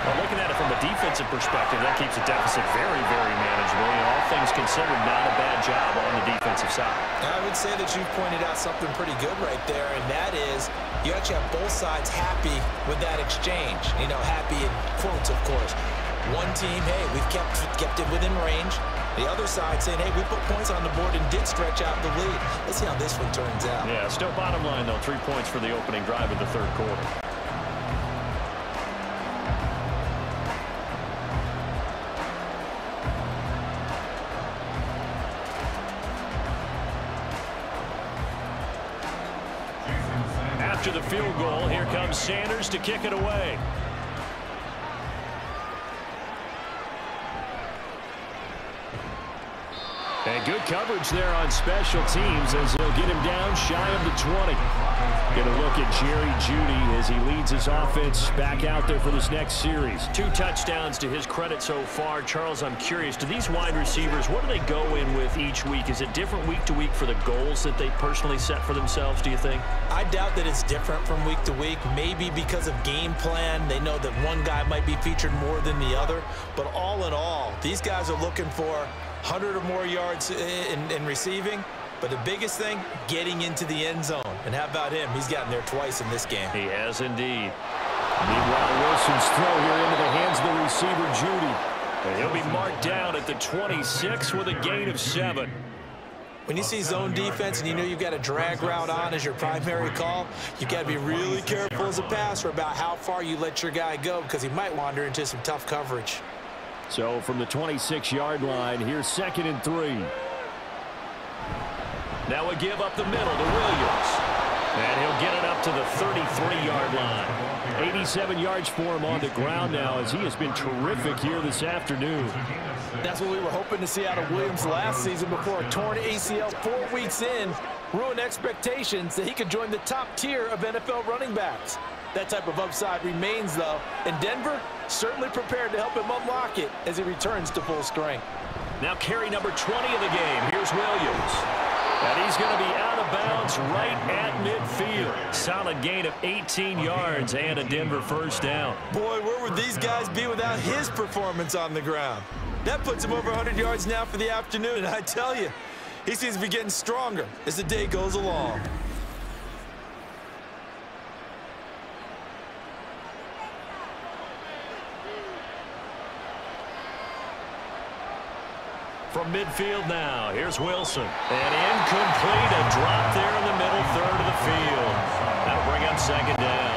Well, looking at it from a defensive perspective, that keeps the deficit very, very manageable. You know, all things considered, not a bad job on the defensive side. I would say that you've pointed out something pretty good right there, and that is you actually have both sides happy with that exchange. You know, happy in quotes, of course. One team, hey, we've kept it within range. The other side saying, hey, we put points on the board and did stretch out the lead. Let's see how this one turns out. Yeah, still bottom line, though, 3 points for the opening drive of the third quarter. After the field goal, here comes Sanders to kick it away. And good coverage there on special teams as he'll get him down shy of the 20. Get a look at Jerry Jeudy as he leads his offense back out there for this next series. 2 touchdowns to his credit so far. Charles, I'm curious, do these wide receivers, what do they go in with each week? Is it different week to week for the goals that they personally set for themselves, do you think? I doubt that it's different from week to week. Maybe because of game plan, they know that one guy might be featured more than the other. But all in all, these guys are looking for 100 or more yards in receiving, but the biggest thing, getting into the end zone. And how about him? He's gotten there twice in this game. He has indeed. Meanwhile, Wilson's throw here into the hands of the receiver, Jeudy. And he'll be marked down at the 26 with a gain of 7. When you see zone defense and you know you've got a drag route on as your primary call, you've got to be really careful as a passer about how far you let your guy go because he might wander into some tough coverage. So from the 26-yard line, here's 2nd and 3. Now a give up the middle to Williams. And he'll get it up to the 33-yard line. 87 yards for him on the ground now as he has been terrific here this afternoon. That's what we were hoping to see out of Williams last season before a torn ACL 4 weeks in ruined expectations that he could join the top tier of NFL running backs. That type of upside remains, though, and Denver certainly prepared to help him unlock it as he returns to full strength. Now carry number 20 of the game. Here's Williams. And he's going to be out of bounds right at midfield. Solid gain of 18 yards and a Denver first down. Boy, where would these guys be without his performance on the ground? That puts him over 100 yards now for the afternoon, and I tell you, he seems to be getting stronger as the day goes along. From midfield now, here's Wilson. And incomplete, a drop there in the middle third of the field. That'll bring up 2nd down.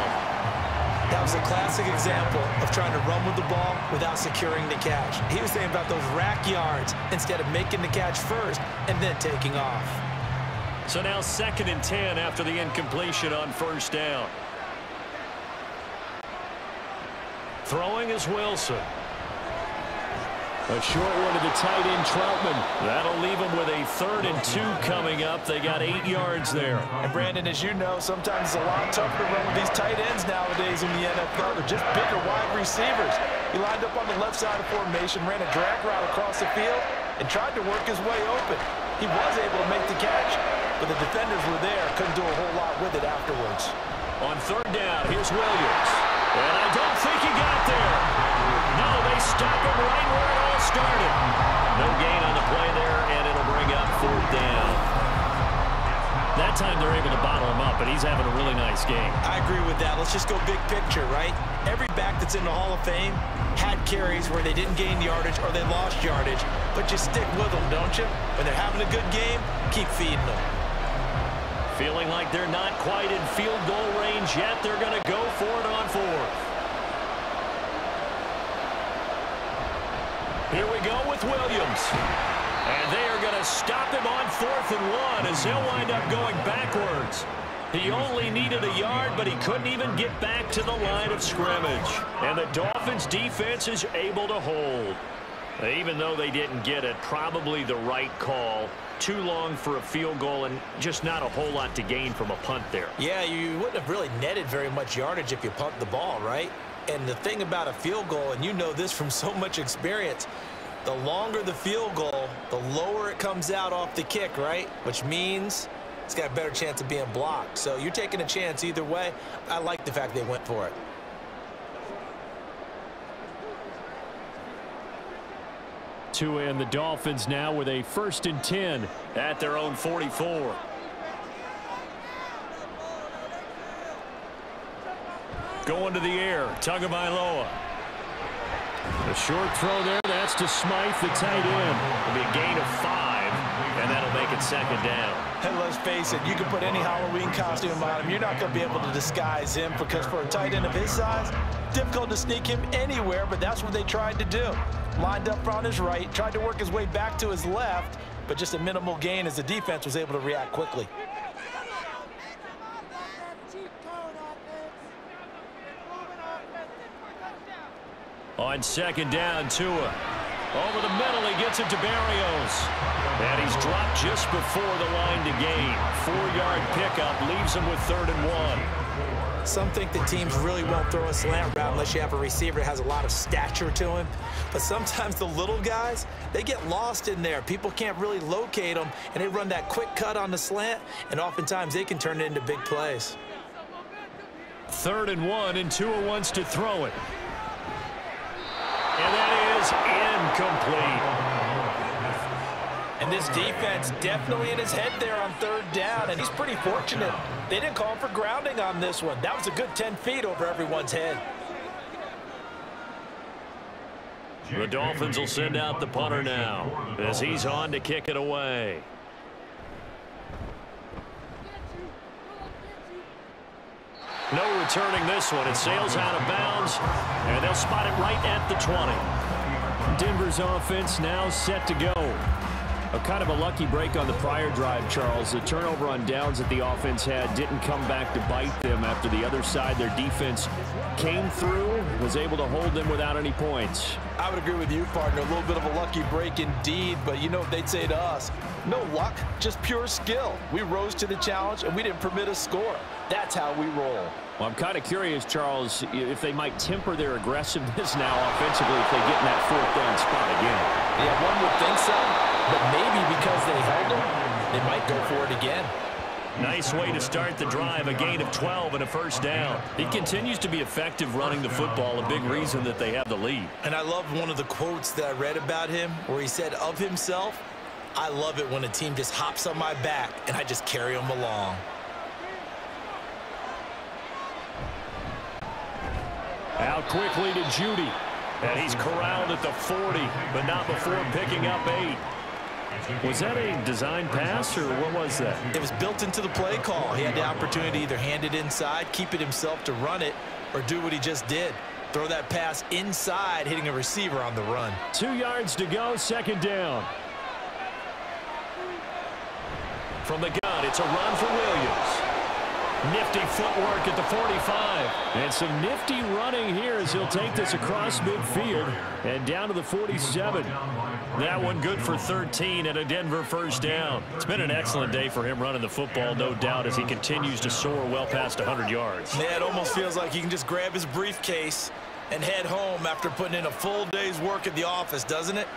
That was a classic example of trying to run with the ball without securing the catch. He was thinking about those rack yards instead of making the catch first and then taking off. So now 2nd and 10 after the incompletion on first down. Throwing is Wilson. A short one to the tight end, Troutman. That'll leave him with a 3rd and 2 coming up. They got 8 yards there. And, Brandon, as you know, sometimes it's a lot tougher to run with these tight ends nowadays in the NFL. They're just bigger wide receivers. He lined up on the left side of formation, ran a drag route across the field, and tried to work his way open. He was able to make the catch, but the defenders were there. Couldn't do a whole lot with it afterwards. On 3rd down, here's Williams. And I don't think he got there. No, they stop him right where it all started. No gain on the play there, and it'll bring up 4th down. That time they're able to bottle him up, but he's having a really nice game. I agree with that. Let's just go big picture, right? Every back that's in the Hall of Fame had carries where they didn't gain yardage or they lost yardage, but you stick with them, don't you? When they're having a good game, keep feeding them. Feeling like they're not quite in field goal range yet, they're going to go for it on 4th. Here we go with Williams. And they are going to stop him on 4th and 1 as he'll wind up going backwards. He only needed a yard, but he couldn't even get back to the line of scrimmage. And the Dolphins defense is able to hold. Even though they didn't get it, probably the right call. Too long for a field goal and just not a whole lot to gain from a punt there. Yeah, you wouldn't have really netted very much yardage if you punt the ball, right? And the thing about a field goal, and you know this from so much experience, the longer the field goal, the lower it comes out off the kick, right? Which means He's got a better chance of being blocked. So you're taking a chance either way. I like the fact they went for it. Tua and the Dolphins now with a 1st and 10 at their own 44. Going to the air, Tagovailoa. A short throw there, that's to Smythe, the tight end. It'll be a gain of 5, and that'll make it 2nd down. And let's face it, you can put any Halloween costume on him. You're not going to be able to disguise him because for a tight end of his size, difficult to sneak him anywhere, but that's what they tried to do. Lined up on his right, tried to work his way back to his left, but just a minimal gain as the defense was able to react quickly. On 2nd down, Tua. Over the middle, he gets it to Barrios. And he's dropped just before the line to gain. 4-yard pickup leaves him with 3rd and 1. Some think that teams really won't throw a slant route unless you have a receiver that has a lot of stature to him. But sometimes the little guys, they get lost in there. People can't really locate them, and they run that quick cut on the slant, and oftentimes they can turn it into big plays. 3rd and 1, and Tua wants to throw it. And that is incomplete. And this defense definitely in his head there on 3rd down, and he's pretty fortunate. They didn't call him for grounding on this one. That was a good 10 feet over everyone's head. The Dolphins will send out the punter now as he's on to kick it away. No returning this one. It sails out of bounds, and they'll spot it right at the 20. Denver's offense now set to go. A kind of a lucky break on the prior drive, Charles. The turnover on downs that the offense had didn't come back to bite them after the other side. Their defense came through, was able to hold them without any points. I would agree with you, partner. A little bit of a lucky break indeed, but you know what they'd say to us? No luck, just pure skill. We rose to the challenge, and we didn't permit a score. That's how we roll. Well, I'm kind of curious, Charles, if they might temper their aggressiveness now offensively if they get in that 4th down spot again. Yeah, one would think so, but maybe because they held them, they might go for it again. Nice way to start the drive, a gain of 12 and a 1st down. He continues to be effective running the football, a big reason that they have the lead. And I love one of the quotes that I read about him where he said of himself, I love it when a team just hops on my back and I just carry them along. Out quickly to Judy. And he's corralled at the 40, but not before picking up 8. Was that a design pass, or what was that? It was built into the play call. He had the opportunity to either hand it inside, keep it himself to run it, or do what he just did. Throw that pass inside, hitting a receiver on the run. 2 yards to go, 2nd down. From the gun, it's a run for Williams. Nifty footwork at the 45. And some nifty running here as he'll take this across midfield and down to the 47. That one good for 13 and a Denver 1st down. It's been an excellent day for him running the football, no doubt, as he continues to soar well past 100 yards. Yeah, it almost feels like he can just grab his briefcase and head home after putting in a full day's work at the office, doesn't it?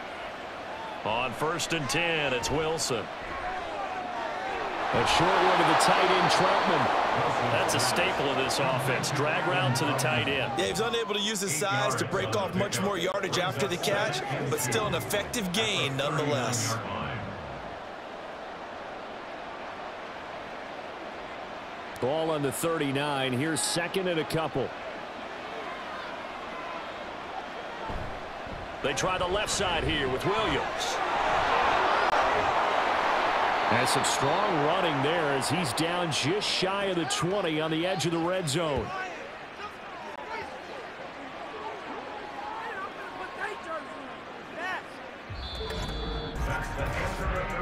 On 1st and 10, it's Wilson. A short one to the tight end, Troutman. That's a staple of this offense. Drag route to the tight end. Yeah, he was unable to use his size to break off much more yardage after the catch, but still an effective gain nonetheless. Ball on the 39. Here's 2nd and a couple. They try the left side here with Williams. And some strong running there as he's down just shy of the 20 on the edge of the red zone.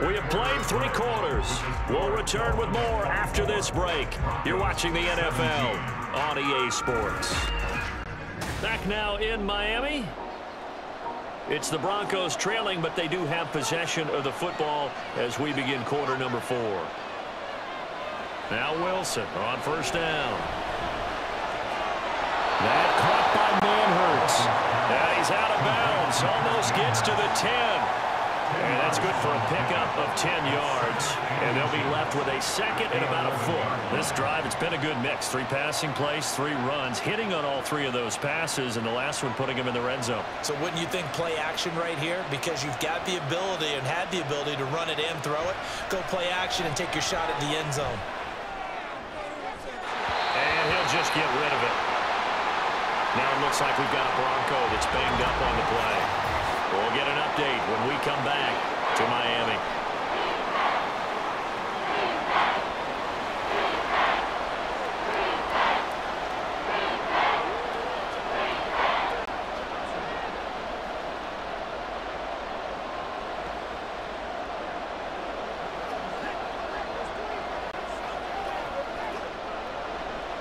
We have played 3 quarters. We'll return with more after this break. You're watching the NFL on EA Sports. Back now in Miami. It's the Broncos trailing, but they do have possession of the football as we begin quarter number 4. Now Wilson on 1st down. That caught by Manhurts. And he's out of bounds. Almost gets to the 10. And that's good for a pickup of 10 yards. And they'll be left with a second and about a foot. This drive, it's been a good mix. 3 passing plays, 3 runs, hitting on all 3 of those passes, and the last one putting him in the red zone. So wouldn't you think play action right here? Because you've got the ability and had the ability to run it in, throw it, go play action, and take your shot at the end zone. And he'll just get rid of it. Now it looks like we've got a Bronco that's banged up on the play. We'll get an update when we come back to Miami.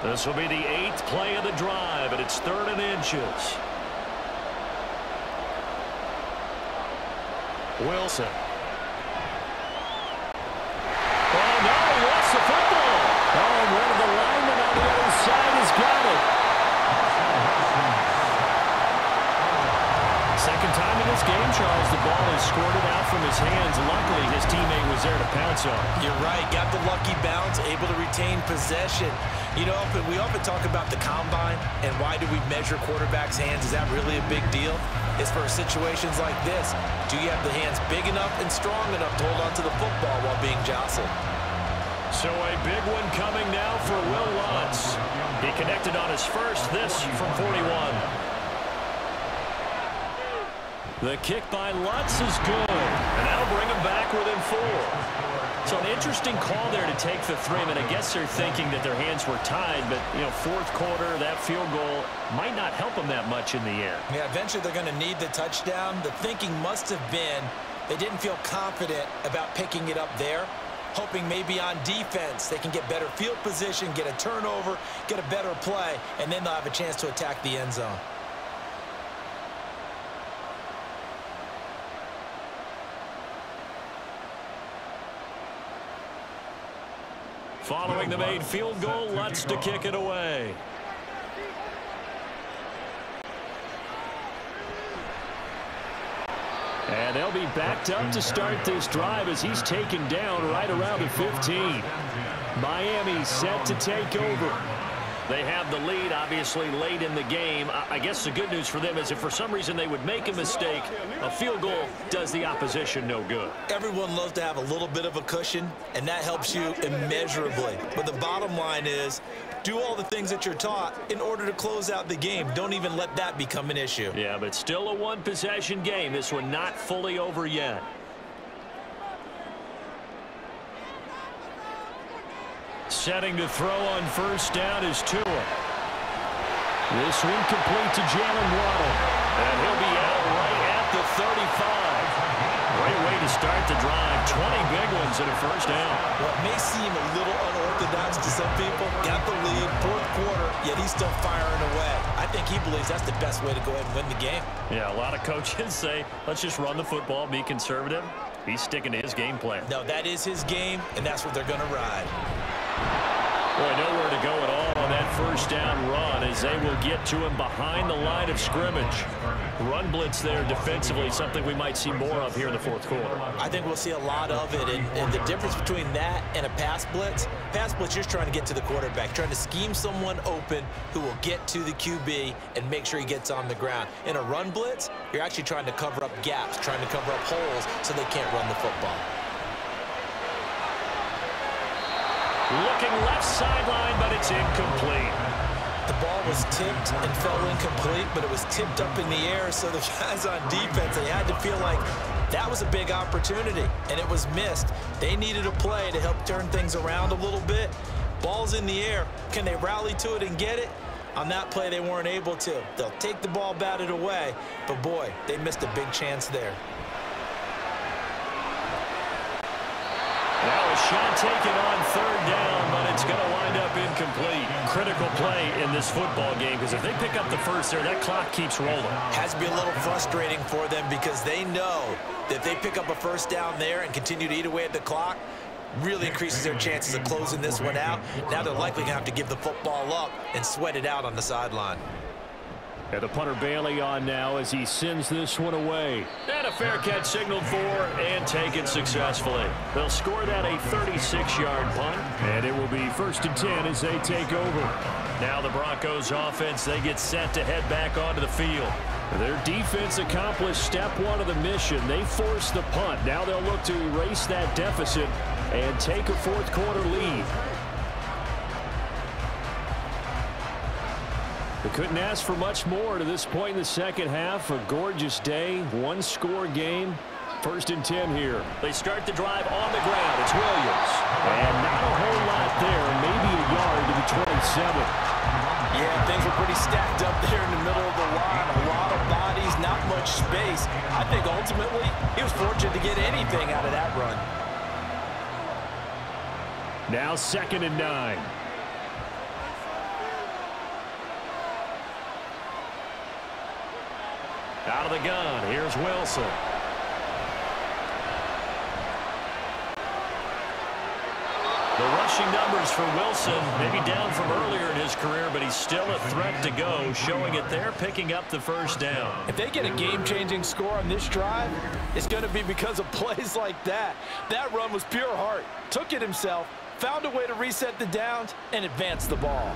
This will be the 8th play of the drive, and it's 3rd and inches. Wilson. Oh, no, he lost the football. Oh, and one of the linemen on the other side has got it. Second time in this game, Charles, the ball is squirted out from his hands. Luckily, his teammate was there to pounce on. You're right. Got the lucky bounce, able to retain possession. You know, we often talk about the combine and why do we measure quarterbacks' hands. Is that really a big deal? It's for situations like this. Do you have the hands big enough and strong enough to hold on to the football while being jostled? So a big one coming now for Will Lutz. He connected on his first, this from 41. The kick by Lutz is good, and that'll bring him back within 4. So an interesting call there to take the 3. And I guess they're thinking that their hands were tied, but, you know, 4th quarter, that field goal might not help them that much in the end. Yeah, eventually they're going to need the touchdown. The thinking must have been they didn't feel confident about picking it up there, hoping maybe on defense they can get better field position, get a turnover, get a better play, and then they'll have a chance to attack the end zone. Following the made field goal, Lutz to kick it away. And they'll be backed up to start this drive as he's taken down right around the 15. Miami set to take over. They have the lead, obviously, late in the game. I guess the good news for them is if for some reason they would make a mistake, a field goal does the opposition no good. Everyone loves to have a little bit of a cushion, and that helps you immeasurably. But the bottom line is, do all the things that you're taught in order to close out the game. Don't even let that become an issue. Yeah, but still a one-possession game. This one not fully over yet. Setting to throw on first down is Tua. This one complete to Jalen Waddle. And he'll be out right at the 35. Great way to start the drive. 20 big ones in a first down. Well, it may seem a little unorthodox to some people. Got the lead, 4th quarter, yet he's still firing away. I think he believes that's the best way to go ahead and win the game. Yeah, a lot of coaches say, let's just run the football, be conservative. He's sticking to his game plan. No, that is his game, and that's what they're going to ride. Boy, nowhere to go at all on that first down run as they will get to him behind the line of scrimmage. Run blitz there defensively, something we might see more of here in the 4th quarter. I think we'll see a lot of it, and the difference between that and a pass blitz, you're just trying to get to the quarterback, trying to scheme someone open who will get to the QB and make sure he gets on the ground. In a run blitz, you're actually trying to cover up gaps, trying to cover up holes so they can't run the football. Looking left sideline, but it's incomplete. The ball was tipped and fell incomplete, but it was tipped up in the air, so the guys on defense, they had to feel like that was a big opportunity, and it was missed. They needed a play to help turn things around a little bit. Ball's in the air. Can they rally to it and get it? On that play, they weren't able to. They'll take the ball, bat it away, but boy, they missed a big chance there. Now a shot taken on 3rd down, but it's going to wind up incomplete. Critical play in this football game because if they pick up the first there, that clock keeps rolling. Has to be a little frustrating for them because they know that if they pick up a first down there and continue to eat away at the clock, really increases their chances of closing this one out. Now they're likely going to have to give the football up and sweat it out on the sideline. And the punter Bailey on now as he sends this one away. And a fair catch signaled for and taken successfully. They'll score that a 36-yard punt. And it will be 1st and 10 as they take over. Now the Broncos offense, they get set to head back onto the field. Their defense accomplished step one of the mission. They forced the punt. Now they'll look to erase that deficit and take a fourth quarter lead. They couldn't ask for much more to this point in the second half. A gorgeous day, one-score game. 1st and 10 here. They start the drive on the ground. It's Williams. And not a whole lot there, maybe a yard to the 27. Yeah, things were pretty stacked up there in the middle of the line. A lot of bodies, not much space. I think ultimately he was fortunate to get anything out of that run. Now 2nd and 9. Out of the gun, here's Wilson. The rushing numbers for Wilson, maybe down from earlier in his career, but he's still a threat to go, showing it there, picking up the first down. If they get a game-changing score on this drive, it's going to be because of plays like that. That run was pure heart. Took it himself, found a way to reset the downs, and advance the ball.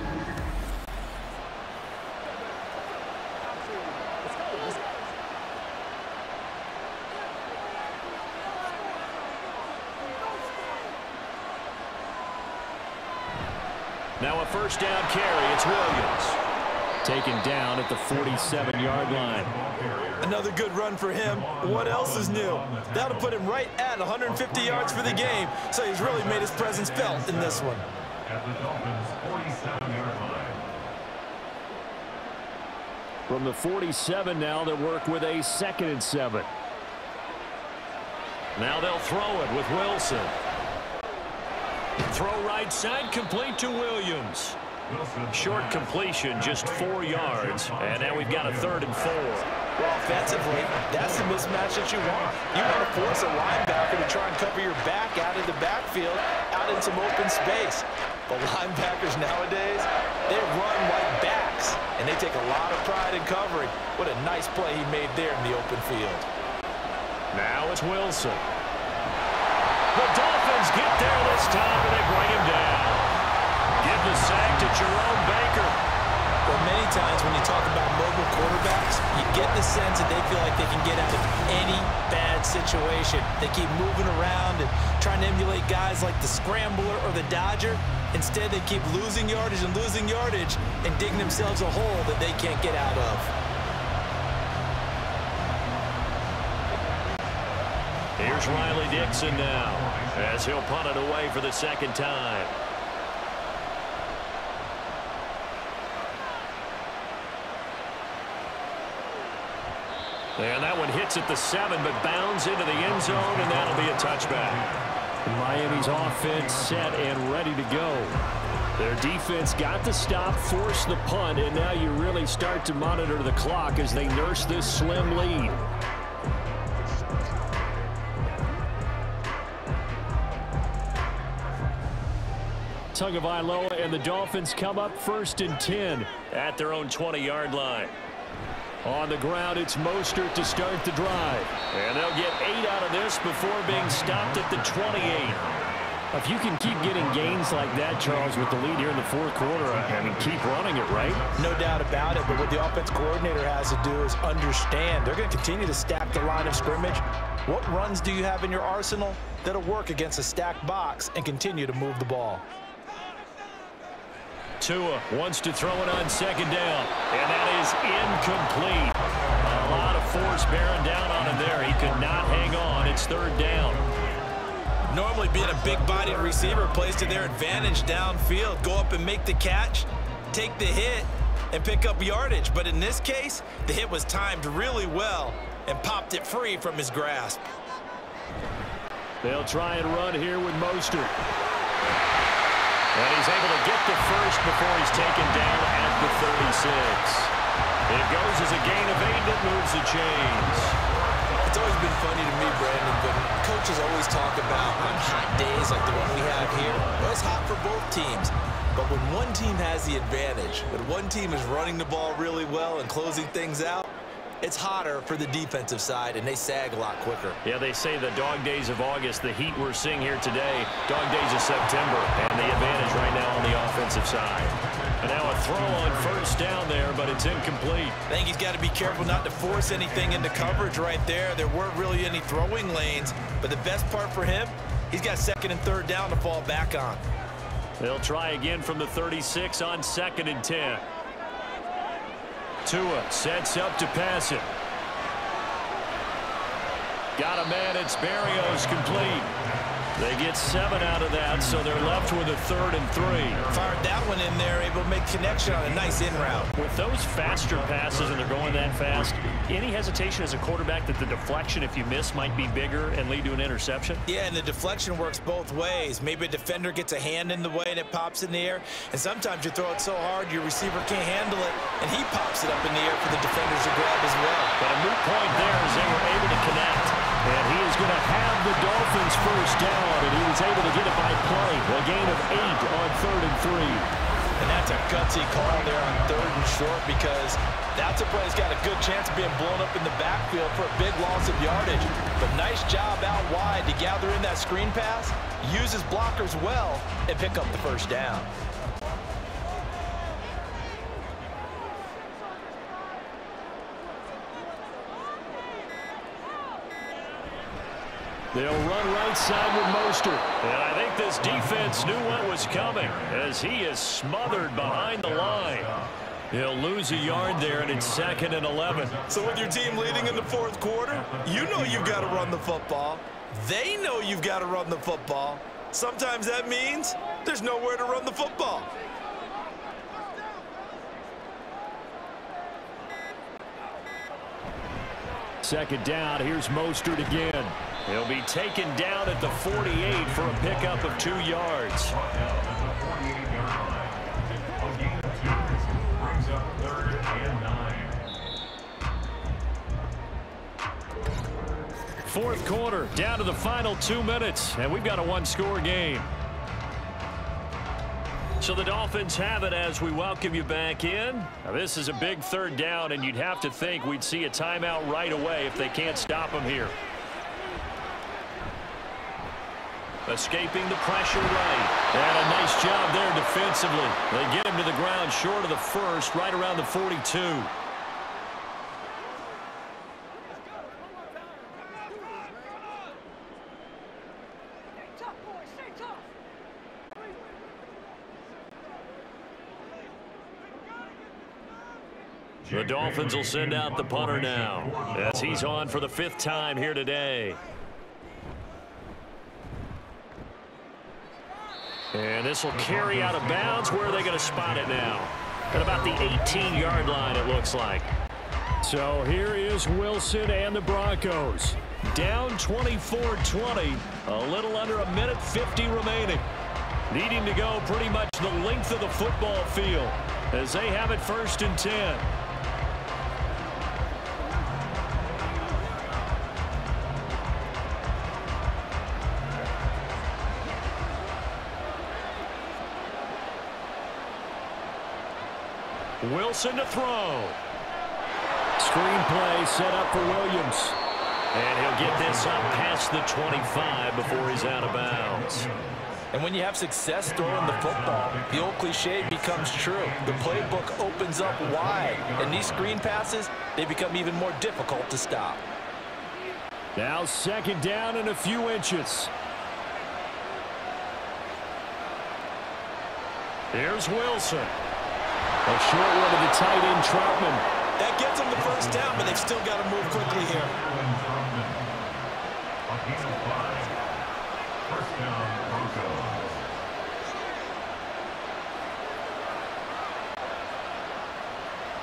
Now a first down carry. It's Williams. Taken down at the 47-yard line. Another good run for him. What else is new? That'll put him right at 150 yards for the game. So he's really made his presence felt in this one. At the Dolphins' 47-yard line. From the 47 now, they work with a 2nd and 7. Now they'll throw it with Wilson. Throw right side, complete to Williams. Short completion, just 4 yards. And now we've got a 3rd and 4. Well, offensively, that's the mismatch that you want. You want to force a linebacker to try and cover your back out of the backfield, out in some open space. But linebackers nowadays, they run like backs, and they take a lot of pride in covering. What a nice play he made there in the open field. Now it's Wilson. The Dolphins get there this time, and they bring him down. Give the sack to Jerome Baker. Well, many times when you talk about mobile quarterbacks, you get the sense that they feel like they can get out of any bad situation. They keep moving around and trying to emulate guys like the Scrambler or the Dodger. Instead, they keep losing yardage and digging themselves a hole that they can't get out of. Here's Riley Dixon now, as he'll punt it away for the 2nd time. And that one hits at the 7, but bounds into the end zone, and that'll be a touchback. Miami's offense set and ready to go. Their defense got the stop, forced the punt, and now you really start to monitor the clock as they nurse this slim lead. Tagovailoa and the Dolphins come up 1st and 10 at their own 20-yard line. On the ground, it's Mostert to start the drive. And they'll get 8 out of this before being stopped at the 28. If you can keep getting gains like that, Charles, with the lead here in the 4th quarter, I mean, keep running it, right? No doubt about it, but what the offense coordinator has to do is understand. They're going to continue to stack the line of scrimmage. What runs do you have in your arsenal that'll work against a stacked box and continue to move the ball? Tua wants to throw it on 2nd down, and that is incomplete. A lot of force bearing down on him there. He could not hang on. It's 3rd down. Normally being a big-bodied receiver plays to their advantage downfield. Go up and make the catch, take the hit, and pick up yardage. But in this case, the hit was timed really well and popped it free from his grasp. They'll try and run here with Mostert. And he's able to get the first before he's taken down at the 36. It goes as a gain of 8 that moves the chains. It's always been funny to me, Brandon, but coaches always talk about on hot days like the one we have here. Well, it's hot for both teams. But when one team has the advantage, when one team is running the ball really well and closing things out, it's hotter for the defensive side, and they sag a lot quicker. Yeah, they say the dog days of August, the heat we're seeing here today, dog days of September, and the advantage right now on the offensive side. And now a throw on first down there, but it's incomplete. I think he's got to be careful not to force anything into coverage right there. There weren't really any throwing lanes, but the best part for him, he's got second and third down to fall back on. They'll try again from the 36 on 2nd and 10. Tua sets up to pass it. Got a man, it's Berrios, complete. They get 7 out of that, so they're left with a 3rd and 3. Fired that one in there, able to make connection on a nice in route. With those faster passes and they're going that fast, any hesitation as a quarterback that the deflection, if you miss, might be bigger and lead to an interception? Yeah, and the deflection works both ways. Maybe a defender gets a hand in the way and it pops in the air, and sometimes you throw it so hard your receiver can't handle it, and he pops it up in the air for the defenders to grab as well. But a moot point there as they were able to connect. And he is going to have the Dolphins first down, and he was able to get it by play. A gain of 8 on 3rd and 3. And that's a gutsy call there on 3rd and short, because that's a play that's got a good chance of being blown up in the backfield for a big loss of yardage. But nice job out wide to gather in that screen pass, use his blockers well, and pick up the first down. They'll run right side with Mostert. And I think this defense knew what was coming as he is smothered behind the line. He'll lose a yard there, and it's 2nd and 11. So with your team leading in the 4th quarter, you know you've got to run the football. They know you've got to run the football. Sometimes that means there's nowhere to run the football. Second down, here's Mostert again. He'll be taken down at the 48 for a pickup of 2 yards. Brings up 3rd and 9. 4th quarter, down to the final 2 minutes, and we've got a 1-score game. So the Dolphins have it as we welcome you back in. Now this is a big 3rd down, and you'd have to think we'd see a timeout right away if they can't stop them here. Escaping the pressure right. And a nice job there defensively. They get him to the ground short of the 1st, right around the 42. The Dolphins will send out the punter now as he's on for the 5th time here today. And this will carry out of bounds. Where are they going to spot it now? At about the 18-yard line, it looks like. So here is Wilson and the Broncos. Down 24-20. A little under a minute 50 remaining. Needing to go pretty much the length of the football field as they have it 1st and 10. Wilson to throw. Screen play set up for Williams. And he'll get this up past the 25 before he's out of bounds. And when you have success throwing the football, the old cliche becomes true. The playbook opens up wide. And these screen passes, they become even more difficult to stop. Now 2nd down and a few inches. Here's Wilson. A short one to the tight end, Troutman. That gets them the first down, but they've still got to move quickly here. First down, Broncos.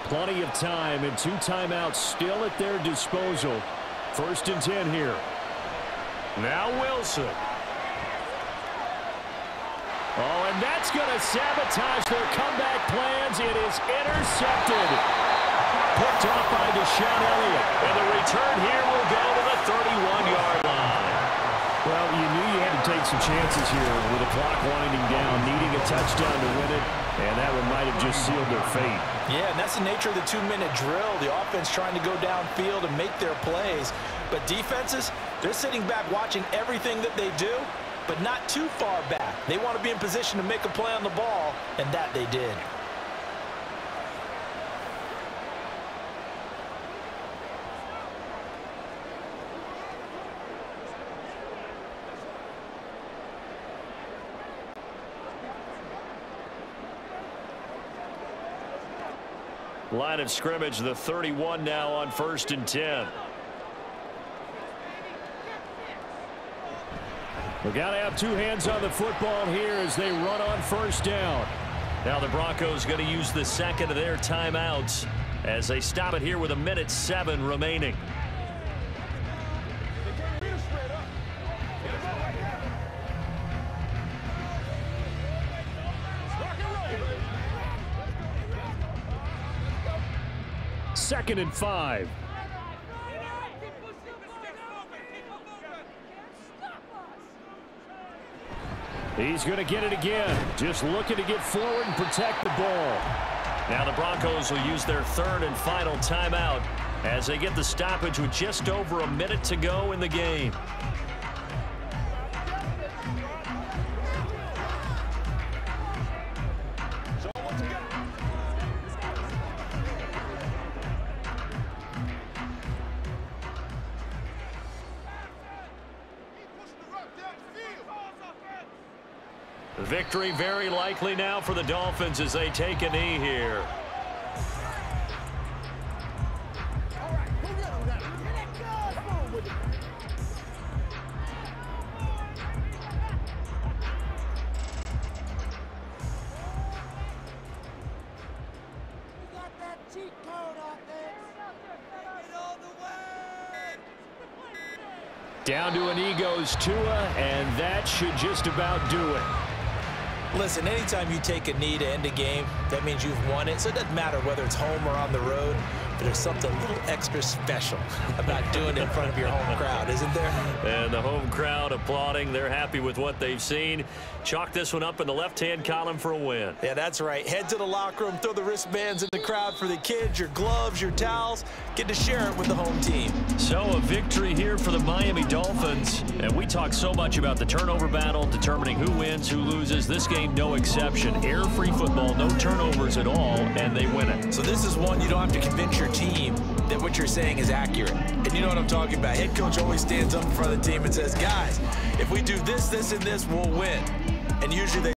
Plenty of time and 2 timeouts still at their disposal. 1st and 10 here. Now Wilson. Oh, and that's going to sabotage their comeback plans. It is intercepted. Picked off by Deshaun Elliott. And the return here will go to the 31-yard line. Well, you knew you had to take some chances here with the clock winding down, needing a touchdown to win it, and that one might have just sealed their fate. Yeah, and that's the nature of the 2-minute drill. The offense trying to go downfield and make their plays. But defenses, they're sitting back watching everything that they do, but not too far back. They want to be in position to make a play on the ball, and that they did. Line of scrimmage, the 31 now on 1st and 10. We've got to have two hands on the football here as they run on 1st down. Now the Broncos going to use the second of their timeouts as they stop it here with 1:07 remaining. Second and 5. He's going to get it again. Just looking to get forward and protect the ball. Now the Broncos will use their 3rd and final timeout as they get the stoppage with just over a minute to go in the game. Victory very likely now for the Dolphins as they take a knee here. Down to a knee goes Tua, and that should just about do it. Listen, anytime you take a knee to end a game, that means you've won it. So it doesn't matter whether it's home or on the road, but there's something a little extra special about doing it in front of your home crowd, isn't there? And the home crowd applauding. They're happy with what they've seen. Chalk this one up in the left-hand column for a win. Yeah, that's right. Head to the locker room, throw the wristbands in the crowd for the kids, your gloves, your towels. Get to share it with the home team. So a victory here for the Miami Dolphins. And we talk so much about the turnover battle, determining who wins, who loses. This game, no exception. Error-free football, no turnovers at all, and they win it. So this is one you don't have to convince your team that what you're saying is accurate. And you know what I'm talking about. Head coach always stands up in front of the team and says, guys, if we do this, this, and this, we'll win. And usually they